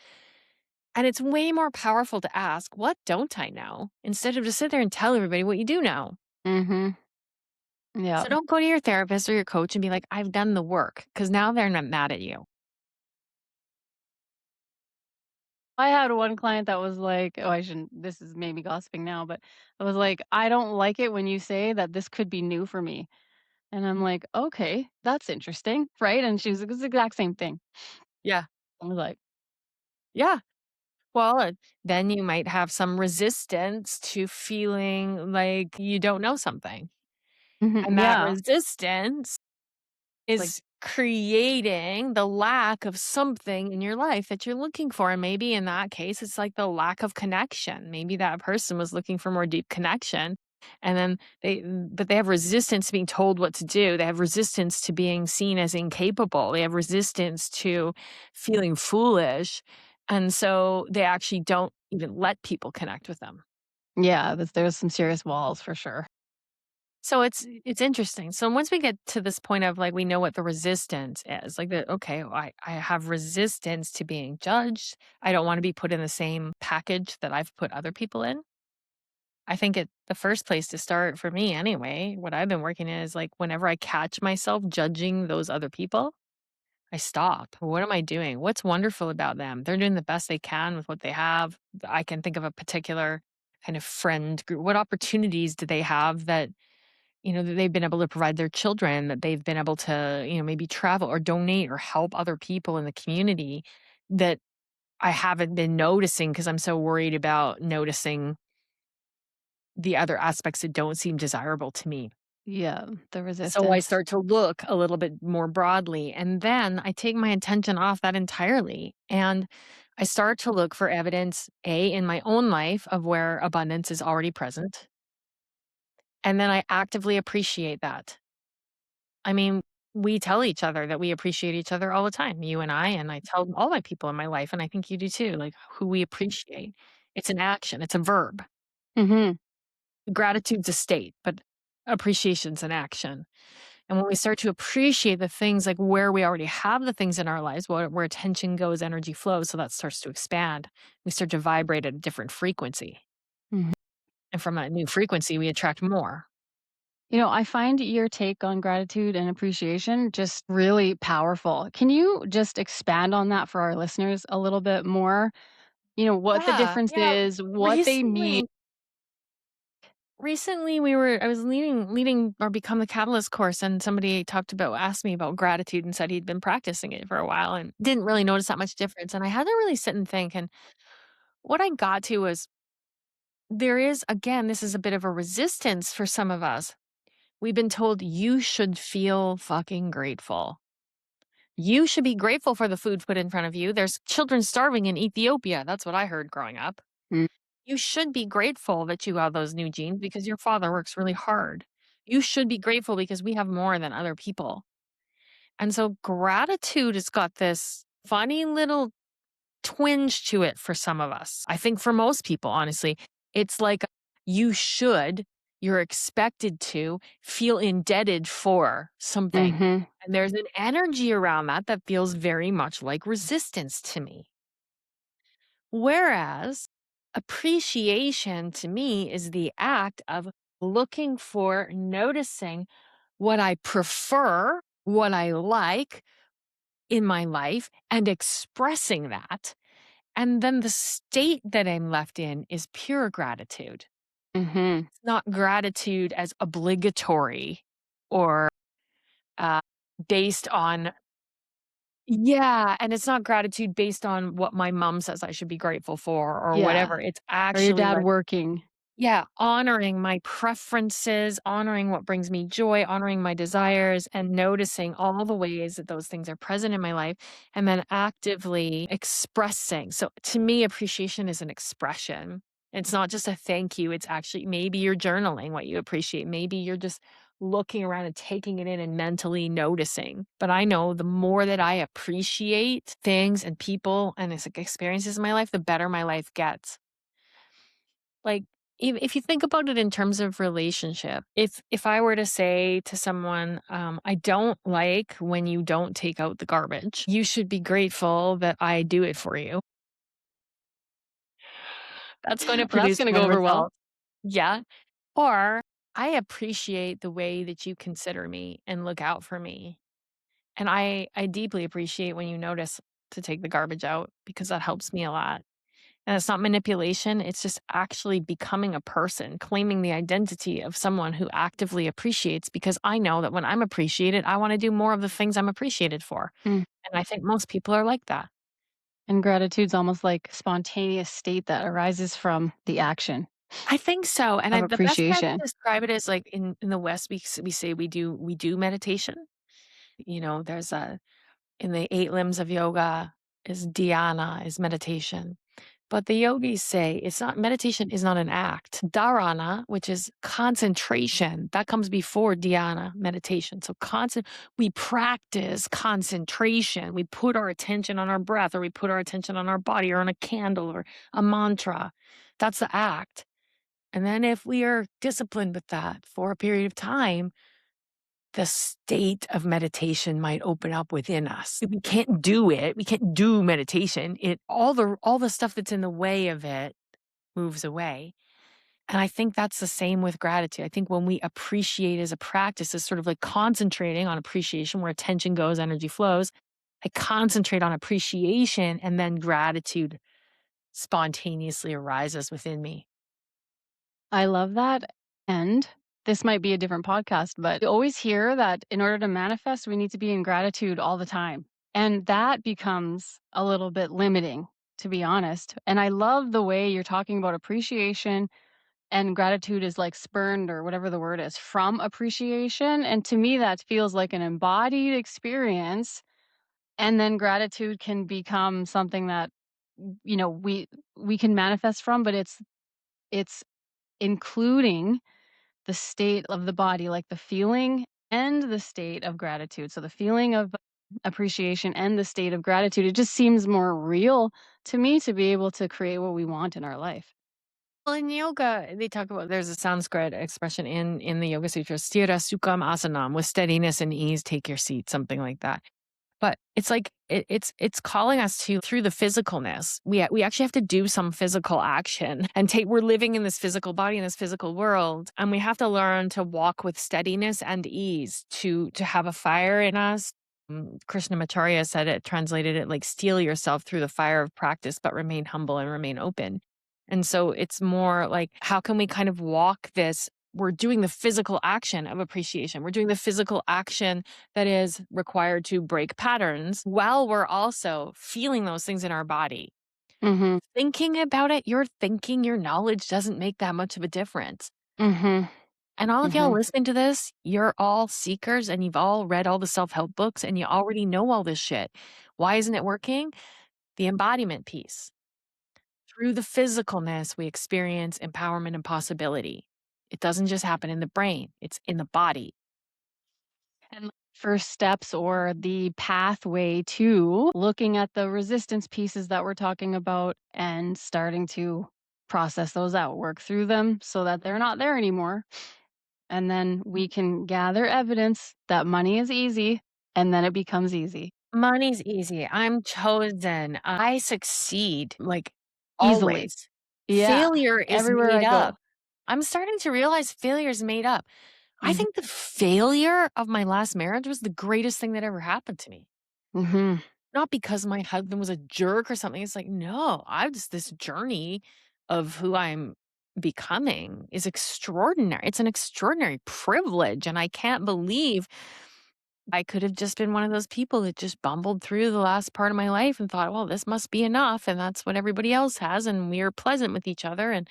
[SPEAKER 1] And it's way more powerful to ask, what don't I know? Instead of to sit there and tell everybody what you do know.
[SPEAKER 2] mhm. Yeah.
[SPEAKER 1] So don't go to your therapist or your coach and be like, I've done the work, because now they're not mad at you.
[SPEAKER 2] I had one client that was like, oh, I shouldn't, this is maybe gossiping now, but I was like, I don't like it when you say that this could be new for me. And I'm like, okay, that's interesting. Right. And she was like, it's the exact same thing.
[SPEAKER 1] Yeah.
[SPEAKER 2] I was like,
[SPEAKER 1] Yeah. Well, then you might have some resistance to feeling like you don't know something.
[SPEAKER 2] mhm,
[SPEAKER 1] And that
[SPEAKER 2] yeah.
[SPEAKER 1] resistance
[SPEAKER 2] It's like,
[SPEAKER 1] is creating the lack of something in your life that you're looking for. And maybe in that case, it's like the lack of connection. Maybe that person was looking for more deep connection. And then but they have resistance to being told what to do. They have resistance to being seen as incapable. They have resistance to feeling foolish. And so they actually don't even let people connect with them.
[SPEAKER 2] yeah, there's some serious walls for sure.
[SPEAKER 1] So it's interesting. So once we get to this point of like we know what the resistance is, like the okay, well, I have resistance to being judged. I don't want to be put in the same package that I've put other people in. I think the first place to start for me anyway, what I've been working in is like whenever I catch myself judging those other people, I stop. What am I doing? What's wonderful about them? They're doing the best they can with what they have. I can think of a particular kind of friend group. What opportunities do they have that that they've been able to provide their children, that they've been able to, maybe travel or donate or help other people in the community that I haven't been noticing because I'm so worried about noticing the other aspects that don't seem desirable to me.
[SPEAKER 2] Yeah, the
[SPEAKER 1] So I
[SPEAKER 2] resistance.
[SPEAKER 1] start to look a little bit more broadly, and then I take my attention off that entirely. And I start to look for evidence, A, in my own life of where abundance is already present. And then I actively appreciate that. I mean, we tell each other that we appreciate each other all the time, you and I tell all my people in my life, and I think you do too, like who we appreciate. It's an action, it's a verb.
[SPEAKER 2] Mhm,
[SPEAKER 1] Gratitude's a state, but appreciation's an action. And when we start to appreciate the things like where we already have the things in our lives, where attention goes, energy flows, so that starts to expand. We start to vibrate at a different frequency.
[SPEAKER 2] mhm.
[SPEAKER 1] And from that new frequency, we attract more.
[SPEAKER 2] I find your take on gratitude and appreciation just really powerful. Can you just expand on that for our listeners a little bit more? What the
[SPEAKER 1] Yeah,
[SPEAKER 2] difference
[SPEAKER 1] yeah.
[SPEAKER 2] is, what they mean.
[SPEAKER 1] Recently, I was leading our Become the Catalyst course, and somebody asked me about gratitude and said he'd been practicing it for a while and didn't really notice that much difference. And I had to really sit and think. And what I got to was there is, again, this is a bit of a resistance for some of us. We've been told you should feel fucking grateful. You should be grateful for the food put in front of you. There's children starving in Ethiopia. That's what I heard growing up.
[SPEAKER 2] Mm,
[SPEAKER 1] You should be grateful that you have those new genes because your father works really hard. You should be grateful because we have more than other people. And so gratitude has got this funny little twinge to it for some of us. I think for most people, honestly, it's like you should, you're expected to feel indebted for something.
[SPEAKER 2] mhm,
[SPEAKER 1] And there's an energy around that that feels very much like resistance to me. Whereas appreciation to me is the act of looking for, noticing what I prefer, what I like in my life, and expressing that. And then the state that I'm left in is pure gratitude.
[SPEAKER 2] mhm.
[SPEAKER 1] It's not gratitude as obligatory or uh, based on, yeah, and it's not gratitude based on what my mom says I should be grateful for or
[SPEAKER 2] Yeah.
[SPEAKER 1] whatever. It's
[SPEAKER 2] Or your
[SPEAKER 1] actually
[SPEAKER 2] dad
[SPEAKER 1] like,
[SPEAKER 2] working.
[SPEAKER 1] Yeah, honoring my preferences, honoring what brings me joy, honoring my desires, and noticing all the ways that those things are present in my life, and then actively expressing. So to me, appreciation is an expression. It's not just a thank you. It's actually maybe you're journaling what you appreciate. Maybe you're just looking around and taking it in and mentally noticing. But I know the more that I appreciate things and people and experiences in my life, the better my life gets. Like, if you think about it in terms of relationship, if I were to say to someone, "I don't like when you don't take out the garbage. You should be grateful that I do it for you." That's going to
[SPEAKER 2] Well, that's
[SPEAKER 1] produce
[SPEAKER 2] gonna go
[SPEAKER 1] one
[SPEAKER 2] over well.
[SPEAKER 1] result. Yeah. Or, "I appreciate the way that you consider me and look out for me. And I deeply appreciate when you notice to take the garbage out because that helps me a lot." And it's not manipulation, it's just actually becoming a person, claiming the identity of someone who actively appreciates because I know that when I'm appreciated, I wanna do more of the things I'm appreciated for.
[SPEAKER 2] Mm.
[SPEAKER 1] And I think most people are like that.
[SPEAKER 2] And gratitude's almost like spontaneous state that arises from the action
[SPEAKER 1] I think so, and
[SPEAKER 2] of
[SPEAKER 1] the best way I can
[SPEAKER 2] appreciation.
[SPEAKER 1] describe it is like in the West, we say we do meditation. You know, there's a in the 8 limbs of yoga is dhyana, is meditation. But the yogis say it's not meditation is not an act. Dharana, which is concentration, that comes before dhyana, meditation. So we practice concentration. We put our attention on our breath, or we put our attention on our body, or on a candle, or a mantra. That's the act. And then if we are disciplined with that for a period of time, the state of meditation might open up within us. We can't do it. We can't do meditation. It all the stuff that's in the way of it moves away. And I think that's the same with gratitude. I think when we appreciate as a practice is sort of like concentrating on appreciation where attention goes, energy flows. I concentrate on appreciation and then gratitude spontaneously arises within me.
[SPEAKER 2] I love that, and this might be a different podcast, but you always hear that in order to manifest, we need to be in gratitude all the time, and that becomes a little bit limiting, to be honest, and I love the way you're talking about appreciation and gratitude is, like, spurned or whatever the word is, from appreciation, and to me, that feels like an embodied experience, and then gratitude can become something that, we can manifest from, but it's including the state of the body, like the feeling and the state of gratitude. So the feeling of appreciation and the state of gratitude, it just seems more real to me to be able to create what we want in our life.
[SPEAKER 1] Well, in yoga, they talk about there's a Sanskrit expression in the Yoga Sutras, "Sthira Sukham Asanam," with steadiness and ease, take your seat, something like that. But it's like it's calling us to through the physicalness. We actually have to do some physical action and take we're living in this physical body in this physical world, and we have to learn to walk with steadiness and ease to have a fire in us. Krishnamacharya said it, translated it like steel yourself through the fire of practice, but remain humble and remain open. And so it's more like, how can we kind of walk this? We're doing the physical action of appreciation. We're doing the physical action that is required to break patterns while we're also feeling those things in our body.
[SPEAKER 2] Mhm.
[SPEAKER 1] Thinking about it, your thinking, your knowledge doesn't make that much of a difference.
[SPEAKER 2] Mhm.
[SPEAKER 1] And all of y'all
[SPEAKER 2] Mhm.
[SPEAKER 1] listening to this, you're all seekers and you've all read all the self help books and you already know all this shit. Why isn't it working? The embodiment piece. Through the physicalness, we experience empowerment and possibility. It doesn't just happen in the brain, it's in the body.
[SPEAKER 2] And first steps or the pathway to looking at the resistance pieces that we're talking about and starting to process those out, work through them so that they're not there anymore. And then we can gather evidence that money is easy, and then it becomes easy
[SPEAKER 1] Money's easy. I'm chosen. I succeed, like,
[SPEAKER 2] easily.
[SPEAKER 1] always.
[SPEAKER 2] Yeah,
[SPEAKER 1] Failure is
[SPEAKER 2] everywhere
[SPEAKER 1] made
[SPEAKER 2] I
[SPEAKER 1] up.
[SPEAKER 2] go.
[SPEAKER 1] I'm starting to realize failure is made up. I
[SPEAKER 2] Mhm.
[SPEAKER 1] think the failure of my last marriage was the greatest thing that ever happened to me.
[SPEAKER 2] Mhm.
[SPEAKER 1] Not because my husband was a jerk or something. It's like, no, I just this journey of who I'm becoming is extraordinary. It's an extraordinary privilege. And I can't believe I could have just been one of those people that just bumbled through the last part of my life and thought, well, this must be enough. And that's what everybody else has. And we're pleasant with each other. And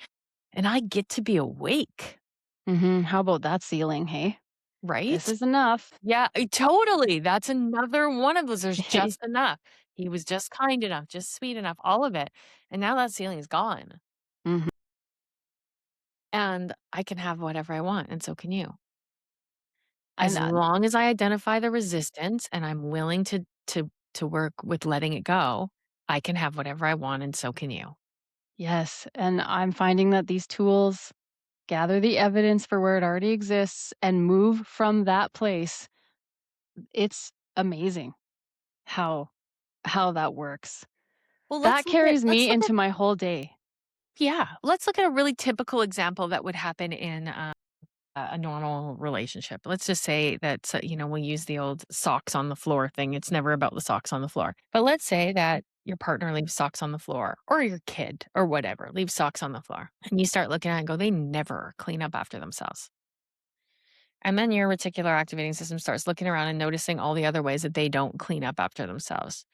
[SPEAKER 1] and I get to be awake,
[SPEAKER 2] How about that ceiling, hey? This
[SPEAKER 1] right?
[SPEAKER 2] is enough.
[SPEAKER 1] Yeah, totally. That's another one of those. There's just enough. He was just kind enough, just sweet enough, all of it. And now that ceiling is gone.
[SPEAKER 2] Mhm.
[SPEAKER 1] And I can have whatever I want, and so can you. As
[SPEAKER 2] And,
[SPEAKER 1] long as I identify the resistance and I'm willing to work with letting it go, I can have whatever I want, and so can you.
[SPEAKER 2] yes, and I'm finding that these tools gather the evidence for where it already exists and move from that place. It's amazing how that works.
[SPEAKER 1] Well,
[SPEAKER 2] That carries me into my whole day.
[SPEAKER 1] let's look at a really typical example that would happen in a normal relationship. Let's just say that, we'll use the old socks on the floor thing. It's never about the socks on the floor. But let's say that your partner leaves socks on the floor, or your kid or whatever leaves socks on the floor. And you start looking at it and go, they never clean up after themselves. And then your reticular activating system starts looking around and noticing all the other ways that they don't clean up after themselves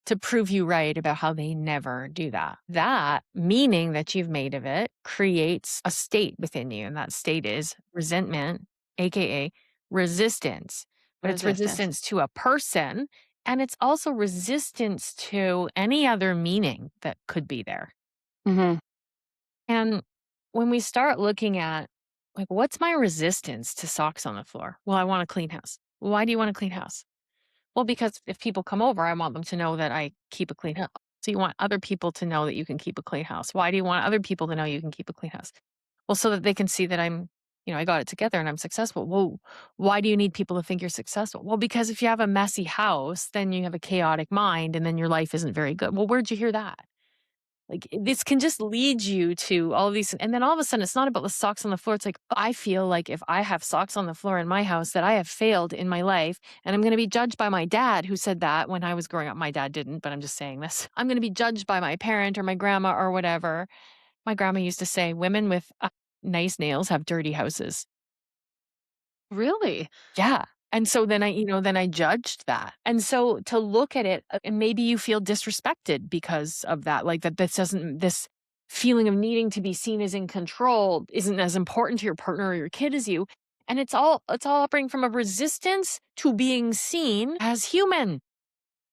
[SPEAKER 1] to prove you right about how they never do that. That meaning that you've made of it creates a state within you. And that state is resentment, AKA resistance. But it's
[SPEAKER 2] Resistance.
[SPEAKER 1] resistance to a person. And it's also resistance to any other meaning that could be there.
[SPEAKER 2] Mhm.
[SPEAKER 1] And when we start looking at, like, what's my resistance to socks on the floor? Well, I want a clean house. Why do you want a clean house? Well, because if people come over, I want them to know that I keep a clean house. So you want other people to know that you can keep a clean house. Why do you want other people to know you can keep a clean house? Well, so that they can see that I got it together and I'm successful. Well, why do you need people to think you're successful? Well, because if you have a messy house, then you have a chaotic mind and then your life isn't very good. Well, where'd you hear that? Like, this can just lead you to all of these, and then all of a sudden, it's not about the socks on the floor. It's like, I feel like if I have socks on the floor in my house, that I have failed in my life, and I'm gonna be judged by my dad who said that when I was growing up. My dad didn't, but I'm just saying this. I'm gonna be judged by my parent or my grandma or whatever. My grandma used to say, "Women with, nice nails have dirty houses."
[SPEAKER 2] Really?
[SPEAKER 1] Yeah. And so then I judged that. And so to look at it, and maybe you feel disrespected because of that, like that this feeling of needing to be seen as in control isn't as important to your partner or your kid as you. And it's all operating from a resistance to being seen as human,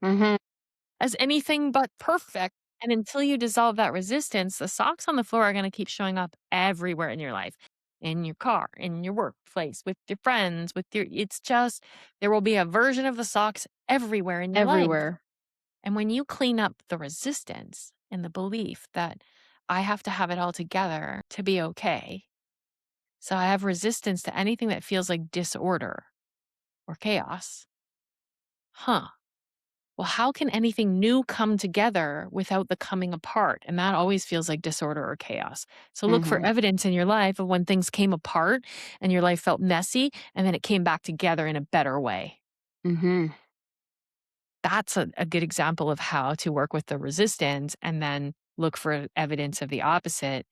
[SPEAKER 2] Mhm.
[SPEAKER 1] as anything but perfect. And until you dissolve that resistance, the socks on the floor are going to keep showing up everywhere in your life, in your car, in your workplace, with your friends, it's just, there will be a version of the socks everywhere in your life.
[SPEAKER 2] Everywhere.
[SPEAKER 1] And when you clean up the resistance and the belief that I have to have it all together to be okay. So I have resistance to anything that feels like disorder or chaos. Huh. Well, how can anything new come together without the coming apart? And that always feels like disorder or chaos. So look for
[SPEAKER 2] Mhm.
[SPEAKER 1] evidence in your life of when things came apart and your life felt messy and then it came back together in a better way.
[SPEAKER 2] Mhm.
[SPEAKER 1] That's a good example of how to work with the resistance and then look for evidence of the opposite.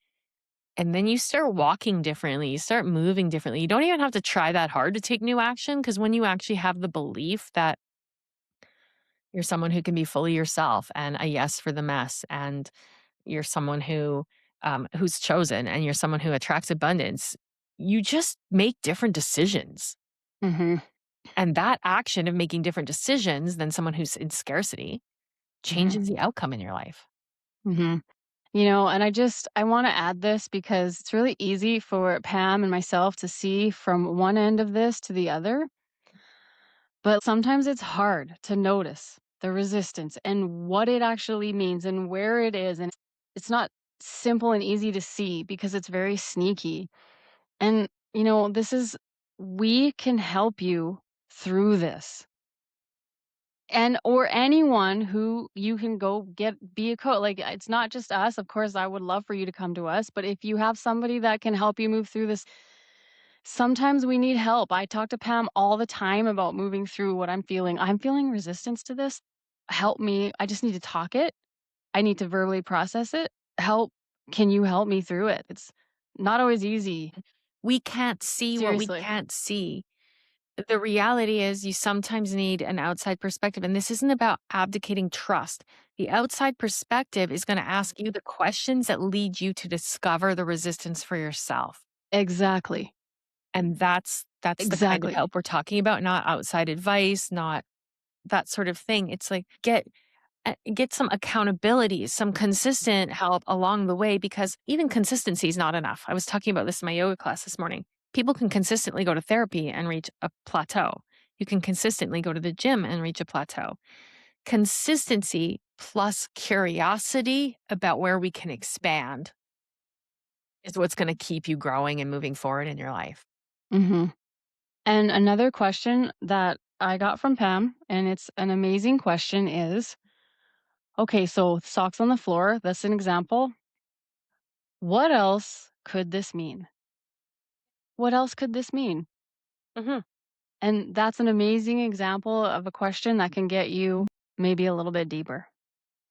[SPEAKER 1] And then you start walking differently, you start moving differently. You don't even have to try that hard to take new action because when you actually have the belief that you're someone who can be fully yourself and a yes for the mess, and you're someone who's chosen, and you're someone who attracts abundance. You just make different decisions.
[SPEAKER 2] Mhm.
[SPEAKER 1] And that action of making different decisions than someone who's in scarcity
[SPEAKER 2] Mhm.
[SPEAKER 1] changes the outcome in your life.
[SPEAKER 2] Mhm. And I want to add this because it's really easy for Pam and myself to see from one end of this to the other, but sometimes it's hard to notice the resistance and what it actually means and where it is, and it's not simple and easy to see because it's very sneaky. And this is we can help you through this. And or anyone who you can go get be a coach. Like, it's not just us. Of course, I would love for you to come to us, but if you have somebody that can help you move through this, sometimes we need help. I talk to Pam all the time about moving through what I'm feeling. I'm feeling resistance to this. Help me. I just need to talk it. I need to verbally process it. Help. Can you help me through it? It's not always easy.
[SPEAKER 1] We can't see what we
[SPEAKER 2] Seriously.
[SPEAKER 1] can't see. The reality is you sometimes need an outside perspective, and this isn't about abdicating trust. The outside perspective is gonna ask you the questions that lead you to discover the resistance for yourself.
[SPEAKER 2] Exactly.
[SPEAKER 1] And that's the kind of
[SPEAKER 2] Exactly.
[SPEAKER 1] help we're talking about, not outside advice, not that sort of thing. It's like get some accountability, some consistent help along the way because even consistency is not enough. I was talking about this in my yoga class this morning. People can consistently go to therapy and reach a plateau. You can consistently go to the gym and reach a plateau. Consistency plus curiosity about where we can expand is what's going to keep you growing and moving forward in your life.
[SPEAKER 2] Mhm. And another question that I got from Pam, and it's an amazing question, is okay, so socks on the floor, that's an example. What else could this mean? What else could this mean?
[SPEAKER 1] Mhm.
[SPEAKER 2] And that's an amazing example of a question that can get you maybe a little bit deeper.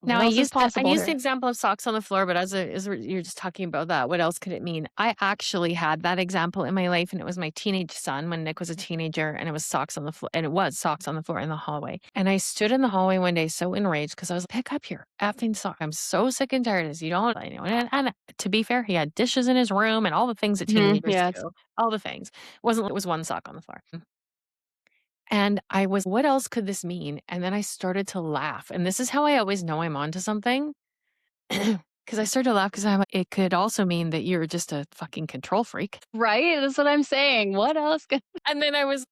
[SPEAKER 1] Now
[SPEAKER 2] What else is
[SPEAKER 1] I
[SPEAKER 2] possible
[SPEAKER 1] used the
[SPEAKER 2] here?
[SPEAKER 1] example of socks on the floor, but you're just talking about that, what else could it mean? I actually had that example in my life, and it was my teenage son when Nick was a teenager, and it was socks on the floor, and it was socks on the floor in the hallway. And I stood in the hallway one day so enraged because I was, pick up your effing sock. I'm so sick and tired of this. You don't, I know. And to be fair, he had dishes in his room and all the things that
[SPEAKER 2] Mhm,
[SPEAKER 1] teenagers
[SPEAKER 2] yes.
[SPEAKER 1] do, all the things. It was one sock on the floor. And I was, what else could this mean? And then I started to laugh. And this is how I always know I'm onto something. Because I started to laugh because I'm like, it could also mean that you're just a fucking control freak.
[SPEAKER 2] Right? That's what I'm saying. What else could
[SPEAKER 1] And then I was,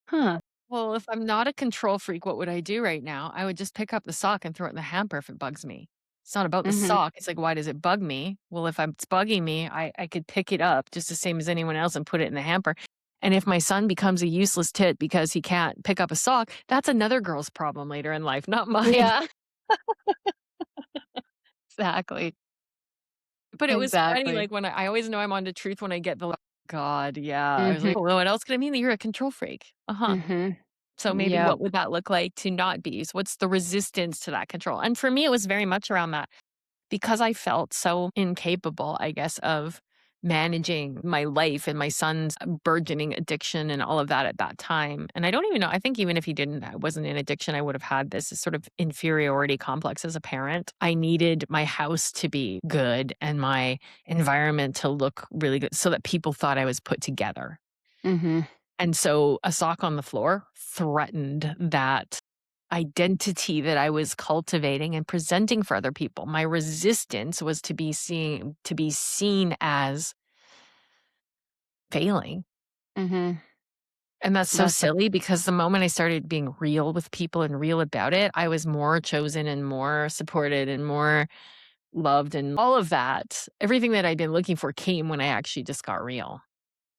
[SPEAKER 2] Huh.
[SPEAKER 1] well, if I'm not a control freak, what would I do right now? I would just pick up the sock and throw it in the hamper if it bugs me. It's not about the
[SPEAKER 2] Mhm.
[SPEAKER 1] sock. It's like, why does it bug me? Well, if it's bugging me, I could pick it up just the same as anyone else and put it in the hamper. And if my son becomes a useless tit because he can't pick up a sock, that's another girl's problem later in life, not mine.
[SPEAKER 2] Yeah. Exactly.
[SPEAKER 1] But it was funny,
[SPEAKER 2] Exactly.
[SPEAKER 1] like, when I always know I'm on to truth when I get the, like, God, yeah. I was
[SPEAKER 2] Mhm.
[SPEAKER 1] like, "Well, what else could it mean that you're a control freak?" Uh-huh.
[SPEAKER 2] Mhm.
[SPEAKER 1] So maybe
[SPEAKER 2] Yep.
[SPEAKER 1] what would that look like to not be? So what's the resistance to that control? And for me, it was very much around that. Because I felt so incapable, I guess, of managing my life and my son's burgeoning addiction and all of that at that time. And I don't even know, I think even if he didn't, I wasn't in addiction, I would have had this sort of inferiority complex as a parent. I needed my house to be good and my environment to look really good so that people thought I was put together.
[SPEAKER 2] Mhm.
[SPEAKER 1] And so a sock on the floor threatened that identity that I was cultivating and presenting for other people. My resistance was to be seen as failing.
[SPEAKER 2] Mhm.
[SPEAKER 1] And that's so
[SPEAKER 2] That's a
[SPEAKER 1] silly because the moment I started being real with people and real about it, I was more chosen and more supported and more loved and all of that. Everything that I'd been looking for came when I actually just got real.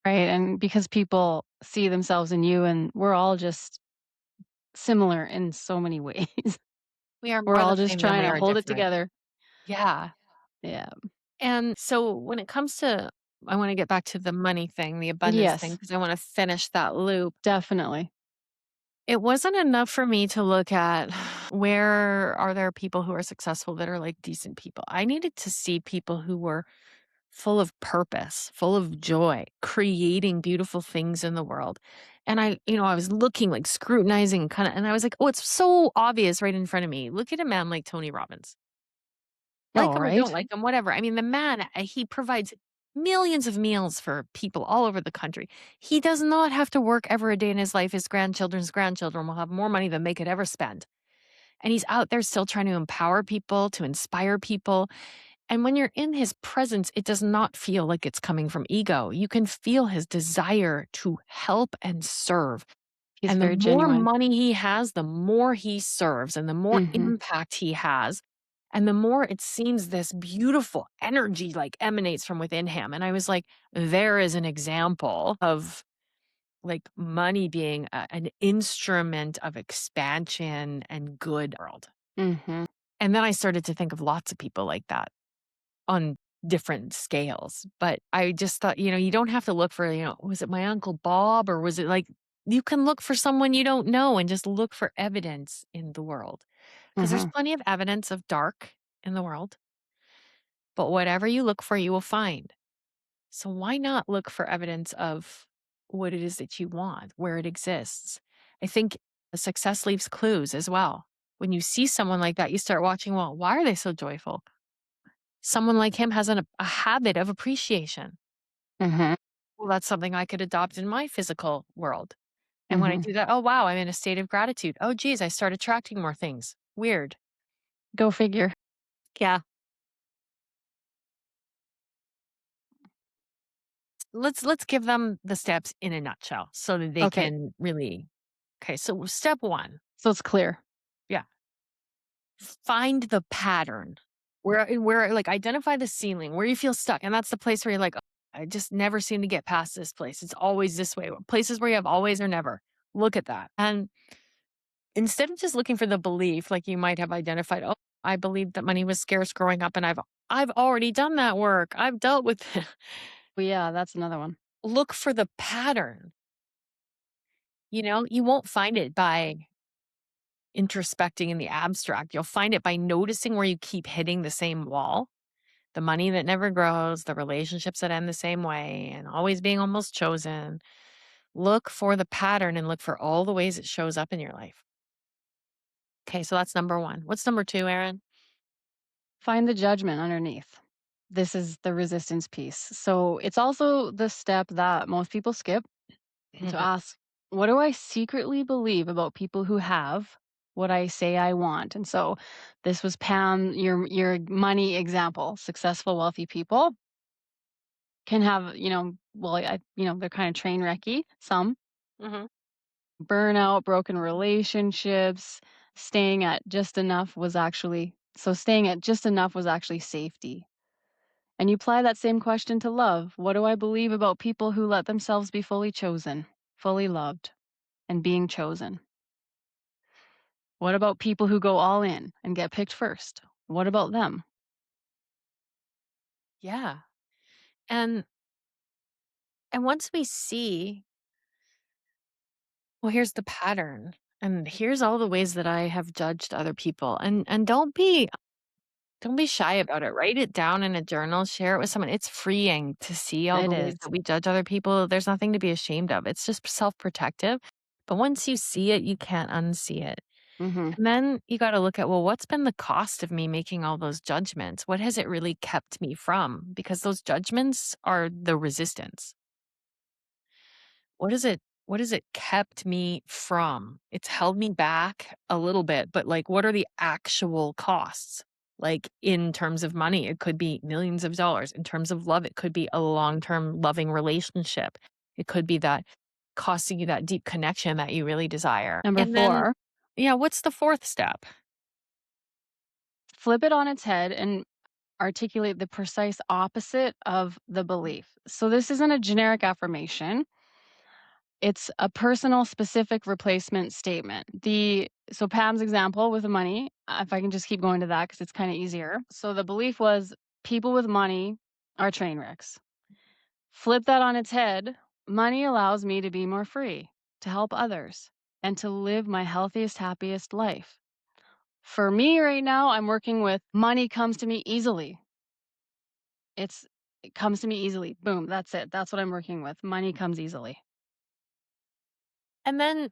[SPEAKER 2] right, and because people see themselves in you, and we're all just similar in so many ways.
[SPEAKER 1] We are
[SPEAKER 2] We're
[SPEAKER 1] more the
[SPEAKER 2] all just
[SPEAKER 1] same than
[SPEAKER 2] trying
[SPEAKER 1] we
[SPEAKER 2] to
[SPEAKER 1] are
[SPEAKER 2] hold it
[SPEAKER 1] different.
[SPEAKER 2] together.
[SPEAKER 1] Yeah.
[SPEAKER 2] Yeah.
[SPEAKER 1] And so when it comes to I wanna get back to the money thing, the abundance thing,
[SPEAKER 2] Yes,
[SPEAKER 1] because I wanna finish that loop.
[SPEAKER 2] definitely.
[SPEAKER 1] It wasn't enough for me to look at where are there people who are successful that are, like, decent people. I needed to see people who were full of purpose, full of joy, creating beautiful things in the world. And I was looking, like, scrutinizing kinda and I was like, "Oh, it's so obvious right in front of me. Look at a man like Tony Robbins." Like
[SPEAKER 2] All
[SPEAKER 1] him or don't
[SPEAKER 2] right.
[SPEAKER 1] like him, whatever. I mean, the man, he provides millions of meals for people all over the country. He does not have to work ever a day in his life. His grandchildren's grandchildren will have more money than they could ever spend. And he's out there still trying to empower people, to inspire people. And when you're in his presence, it does not feel like it's coming from ego. You can feel his desire to help and serve.
[SPEAKER 2] He's
[SPEAKER 1] And the
[SPEAKER 2] very
[SPEAKER 1] more
[SPEAKER 2] genuine.
[SPEAKER 1] money he has, the more he serves and the more
[SPEAKER 2] Mhm.
[SPEAKER 1] impact he has. And the more it seems this beautiful energy like emanates from within him. And I was like, there is an example of like money being an instrument of expansion and good world.
[SPEAKER 2] Mhm.
[SPEAKER 1] And then I started to think of lots of people like that on different scales. But I just thought, you don't have to look for, was it my Uncle Bob or was it like, you can look for someone you don't know and just look for evidence in the world. Because there's
[SPEAKER 2] Mhm.
[SPEAKER 1] plenty of evidence of dark in the world, but whatever you look for, you will find. So why not look for evidence of what it is that you want, where it exists. I think success leaves clues as well. When you see someone like that, you start watching, well, why are they so joyful? Someone like him has a habit of appreciation.
[SPEAKER 2] Mhm.
[SPEAKER 1] Well, that's something I could adopt in my physical world. And when I
[SPEAKER 2] Mhm.
[SPEAKER 1] do that, oh, wow, I'm in a state of gratitude. Oh, geez, I start attracting more things. Weird.
[SPEAKER 2] Go figure.
[SPEAKER 1] Yeah. Let's give them the steps in a nutshell so that they
[SPEAKER 2] Okay.
[SPEAKER 1] can really. Okay, so step 1.
[SPEAKER 2] So it's clear.
[SPEAKER 1] Yeah. Find the pattern. Where like identify the ceiling, where you feel stuck. And that's the place where you're like, "Oh, I just never seem to get past this place. It's always this way." Places where you have always or never. Look at that. And instead of just looking for the belief, like you might have identified, oh, I believed that money was scarce growing up and I've already done that work. I've dealt with it.
[SPEAKER 2] Well, yeah, that's another one.
[SPEAKER 1] Look for the pattern. You won't find it by introspecting in the abstract. You'll find it by noticing where you keep hitting the same wall. The money that never grows, the relationships that end the same way, and always being almost chosen. Look for the pattern and look for all the ways it shows up in your life. Okay, so that's number 1. What's number 2, Erin?
[SPEAKER 2] Find the judgment underneath. This is the resistance piece. So it's also the step that most people skip to
[SPEAKER 1] Mhm,
[SPEAKER 2] ask, what do I secretly believe about people who have what I say I want? And so this was Pam, your money example. Successful, wealthy people can have, well, they're kind of train wrecky, some
[SPEAKER 1] mhm.
[SPEAKER 2] burnout, broken relationships, staying at just enough was actually safety. And you apply that same question to love. What do I believe about people who let themselves be fully chosen, fully loved, and being chosen? What about people who go all in and get picked first? What about them?
[SPEAKER 1] Yeah. And once we see, well, here's the pattern and here's all the ways that I have judged other people. And don't be shy about it. Write it down in a journal, share it with someone. It's freeing to see all
[SPEAKER 2] It
[SPEAKER 1] the ways
[SPEAKER 2] is.
[SPEAKER 1] that we judge other people. There's nothing to be ashamed of. It's just self-protective. But once you see it, you can't unsee it.
[SPEAKER 2] Hmm.
[SPEAKER 1] And then you got to look at, well, what's been the cost of me making all those judgments? What has it really kept me from? Because those judgments are the resistance. What has it kept me from? It's held me back a little bit, but like what are the actual costs? Like in terms of money, it could be millions of dollars. In terms of love, it could be a long-term loving relationship. It could be that costing you that deep connection that you really desire.
[SPEAKER 2] Number
[SPEAKER 1] And then,
[SPEAKER 2] four,
[SPEAKER 1] yeah, what's the fourth step?
[SPEAKER 2] flip it on its head and articulate the precise opposite of the belief. So this isn't a generic affirmation. It's a personal specific replacement statement. So Pam's example with the money, if I can just keep going to that because it's kind of easier. So the belief was people with money are train wrecks. Flip that on its head. Money allows me to be more free, to help others, and to live my healthiest, happiest life. For me right now, I'm working with money comes to me easily. It comes to me easily. Boom, that's it. That's what I'm working with. Money comes easily.
[SPEAKER 1] And then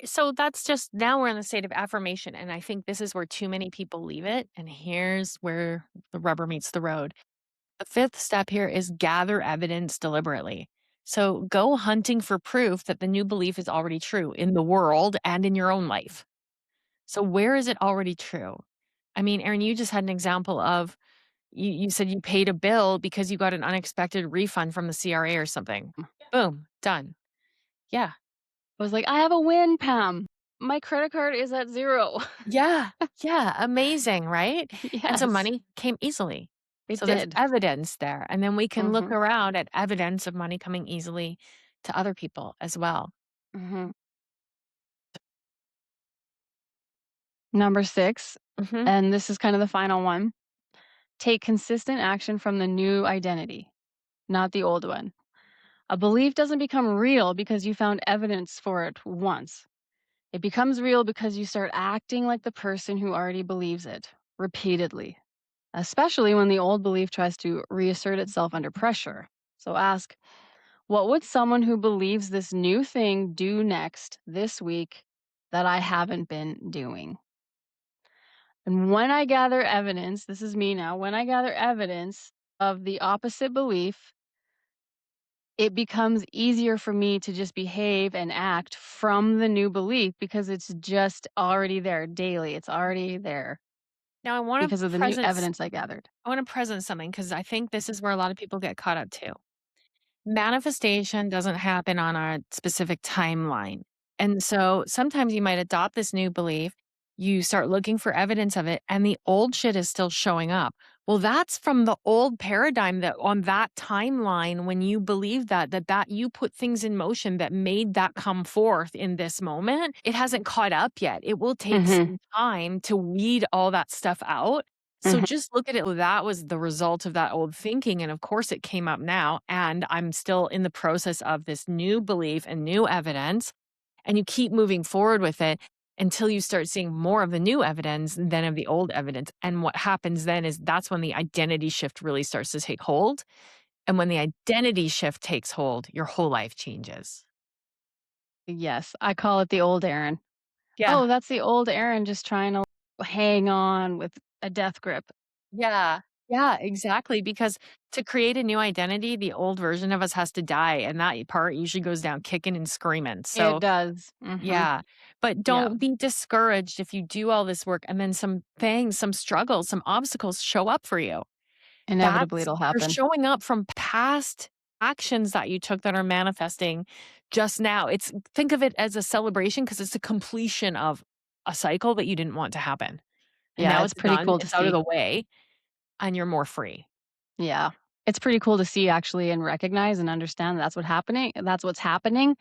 [SPEAKER 1] so that's just now we're in the state of affirmation. And I think this is where too many people leave it. And here's where the rubber meets the road. The fifth step here is gather evidence deliberately. So go hunting for proof that the new belief is already true in the world and in your own life. So where is it already true? I mean, Erin, you just had an example of you said you paid a bill because you got an unexpected refund from the CRA or something. Boom, done. Yeah.
[SPEAKER 2] I was like, "I have a win, Pam. My credit card is at 0."
[SPEAKER 1] Yeah. Yeah. Amazing, right? And so
[SPEAKER 2] Yes,
[SPEAKER 1] money came easily.
[SPEAKER 2] it
[SPEAKER 1] So there's
[SPEAKER 2] did.
[SPEAKER 1] evidence there. And then we can look
[SPEAKER 2] Mhm,
[SPEAKER 1] around at evidence of money coming easily to other people as well.
[SPEAKER 2] mhm. Number 6,
[SPEAKER 1] Hmm.
[SPEAKER 2] and this is kind of the final one, take consistent action from the new identity, not the old one. A belief doesn't become real because you found evidence for it once. It becomes real because you start acting like the person who already believes it repeatedly, especially when the old belief tries to reassert itself under pressure. So ask, What would someone who believes this new thing do next this week that I haven't been doing? And when I gather evidence, this is me now, when I gather evidence of the opposite belief, it becomes easier for me to just behave and act from the new belief because it's just already there daily. It's already there
[SPEAKER 1] Now
[SPEAKER 2] because of the new evidence I gathered.
[SPEAKER 1] I want to present something because I think this is where a lot of people get caught up too. Manifestation doesn't happen on a specific timeline. And so sometimes you might adopt this new belief, you start looking for evidence of it, and the old shit is still showing up. Well, that's from the old paradigm that on that timeline, when you believe that you put things in motion that made that come forth in this moment, it hasn't caught up yet. It will take
[SPEAKER 2] Mhm.
[SPEAKER 1] some time to weed all that stuff out. So
[SPEAKER 2] Mhm.
[SPEAKER 1] just look at it, that was the result of that old thinking, and of course it came up now, and I'm still in the process of this new belief and new evidence, and you keep moving forward with it until you start seeing more of the new evidence than of the old evidence, and what happens then is that's when the identity shift really starts to take hold, and when the identity shift takes hold, your whole life changes.
[SPEAKER 2] Yes, I call it the old Aaron.
[SPEAKER 1] Yeah.
[SPEAKER 2] Oh, that's the old Aaron just trying to hang on with a death grip.
[SPEAKER 1] Yeah. Yeah, exactly, because to create a new identity, the old version of us has to die, and that part usually goes down kicking and screaming,
[SPEAKER 2] It
[SPEAKER 1] so
[SPEAKER 2] does. Mhm.
[SPEAKER 1] yeah, but
[SPEAKER 2] Yeah,
[SPEAKER 1] don't be discouraged if you do all this work and then some things, some struggles, some obstacles show up for you.
[SPEAKER 2] inevitably
[SPEAKER 1] That's
[SPEAKER 2] it'll
[SPEAKER 1] they're
[SPEAKER 2] happen.
[SPEAKER 1] showing up from past actions that you took that are manifesting just now. It's think of it as a celebration because it's a completion of a cycle that you didn't want to happen, and
[SPEAKER 2] Yeah,
[SPEAKER 1] now
[SPEAKER 2] it's
[SPEAKER 1] it's
[SPEAKER 2] pretty
[SPEAKER 1] done,
[SPEAKER 2] cool to
[SPEAKER 1] it's out of
[SPEAKER 2] see.
[SPEAKER 1] the way, and you're more free.
[SPEAKER 2] Yeah. It's pretty cool to see actually and recognize and understand that's what's happening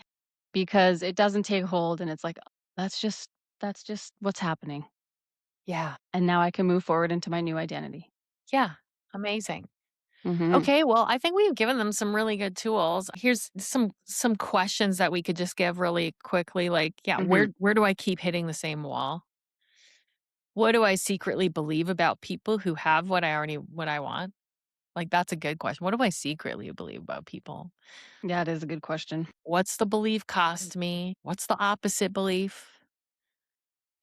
[SPEAKER 2] because it doesn't take hold and it's like, that's just that's just what's happening.
[SPEAKER 1] Yeah.
[SPEAKER 2] And now I can move forward into my new identity.
[SPEAKER 1] Yeah, amazing.
[SPEAKER 2] Mhm.
[SPEAKER 1] Okay, well, I think we've given them some really good tools. Here's some questions that we could just give really quickly, like, yeah,
[SPEAKER 2] Mhm.
[SPEAKER 1] where do I keep hitting the same wall? What do I secretly believe about people who have what I want? Like, that's a good question. What do I secretly believe about people?
[SPEAKER 2] Yeah, it is a good question.
[SPEAKER 1] What's the belief cost me? What's the opposite belief?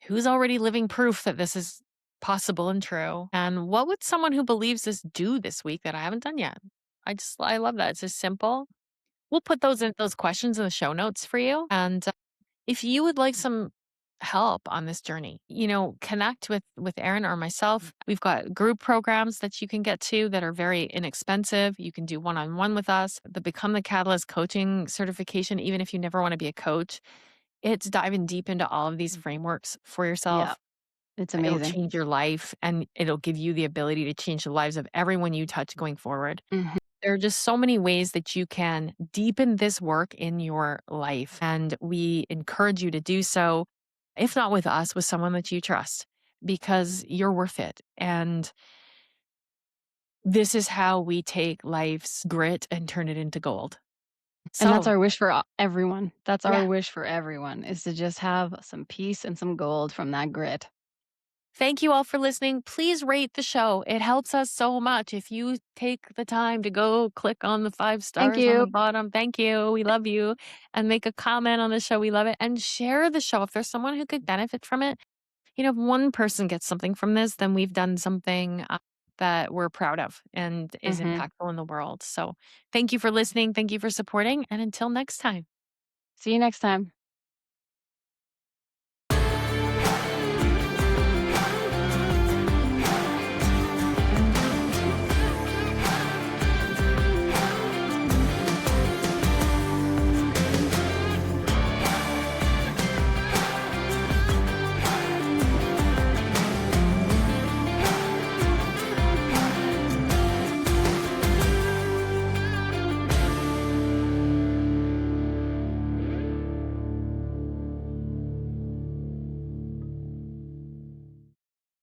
[SPEAKER 1] Who's already living proof that this is possible and true? And what would someone who believes this do this week that I haven't done yet? I love that. It's just simple. We'll put those questions in the show notes for you. And if you would like some help on this journey, connect with Erin or myself. We've got group programs that you can get to that are very inexpensive. You can do one-on-one with us. The Become the Catalyst coaching certification, even if you never want to be a coach, it's diving deep into all of these frameworks for
[SPEAKER 2] Yeah,
[SPEAKER 1] yourself.
[SPEAKER 2] it's
[SPEAKER 1] It'll
[SPEAKER 2] amazing.
[SPEAKER 1] change your life and it'll give you the ability to change the lives of everyone you touch going forward.
[SPEAKER 2] Mhm.
[SPEAKER 1] There are just so many ways that you can deepen this work in your life, and we encourage you to do so, if not with us, with someone that you trust, because you're worth it. And this is how we take life's grit and turn it into gold.
[SPEAKER 2] And that's
[SPEAKER 1] So,
[SPEAKER 2] our wish for everyone. That's our
[SPEAKER 1] yeah.
[SPEAKER 2] wish for everyone is to just have some peace and some gold from that grit.
[SPEAKER 1] Thank you all for listening. Please rate the show. It helps us so much. If you take the time to go click on the five
[SPEAKER 2] Thank
[SPEAKER 1] stars on
[SPEAKER 2] you.
[SPEAKER 1] the bottom, thank you. We love you. And make a comment on the show. We love it. And share the show. If there's someone who could benefit from it, if one person gets something from this, then we've done something that we're proud of and is
[SPEAKER 2] Mhm.
[SPEAKER 1] impactful in the world. So thank you for listening. Thank you for supporting. And until next time.
[SPEAKER 2] See you next time.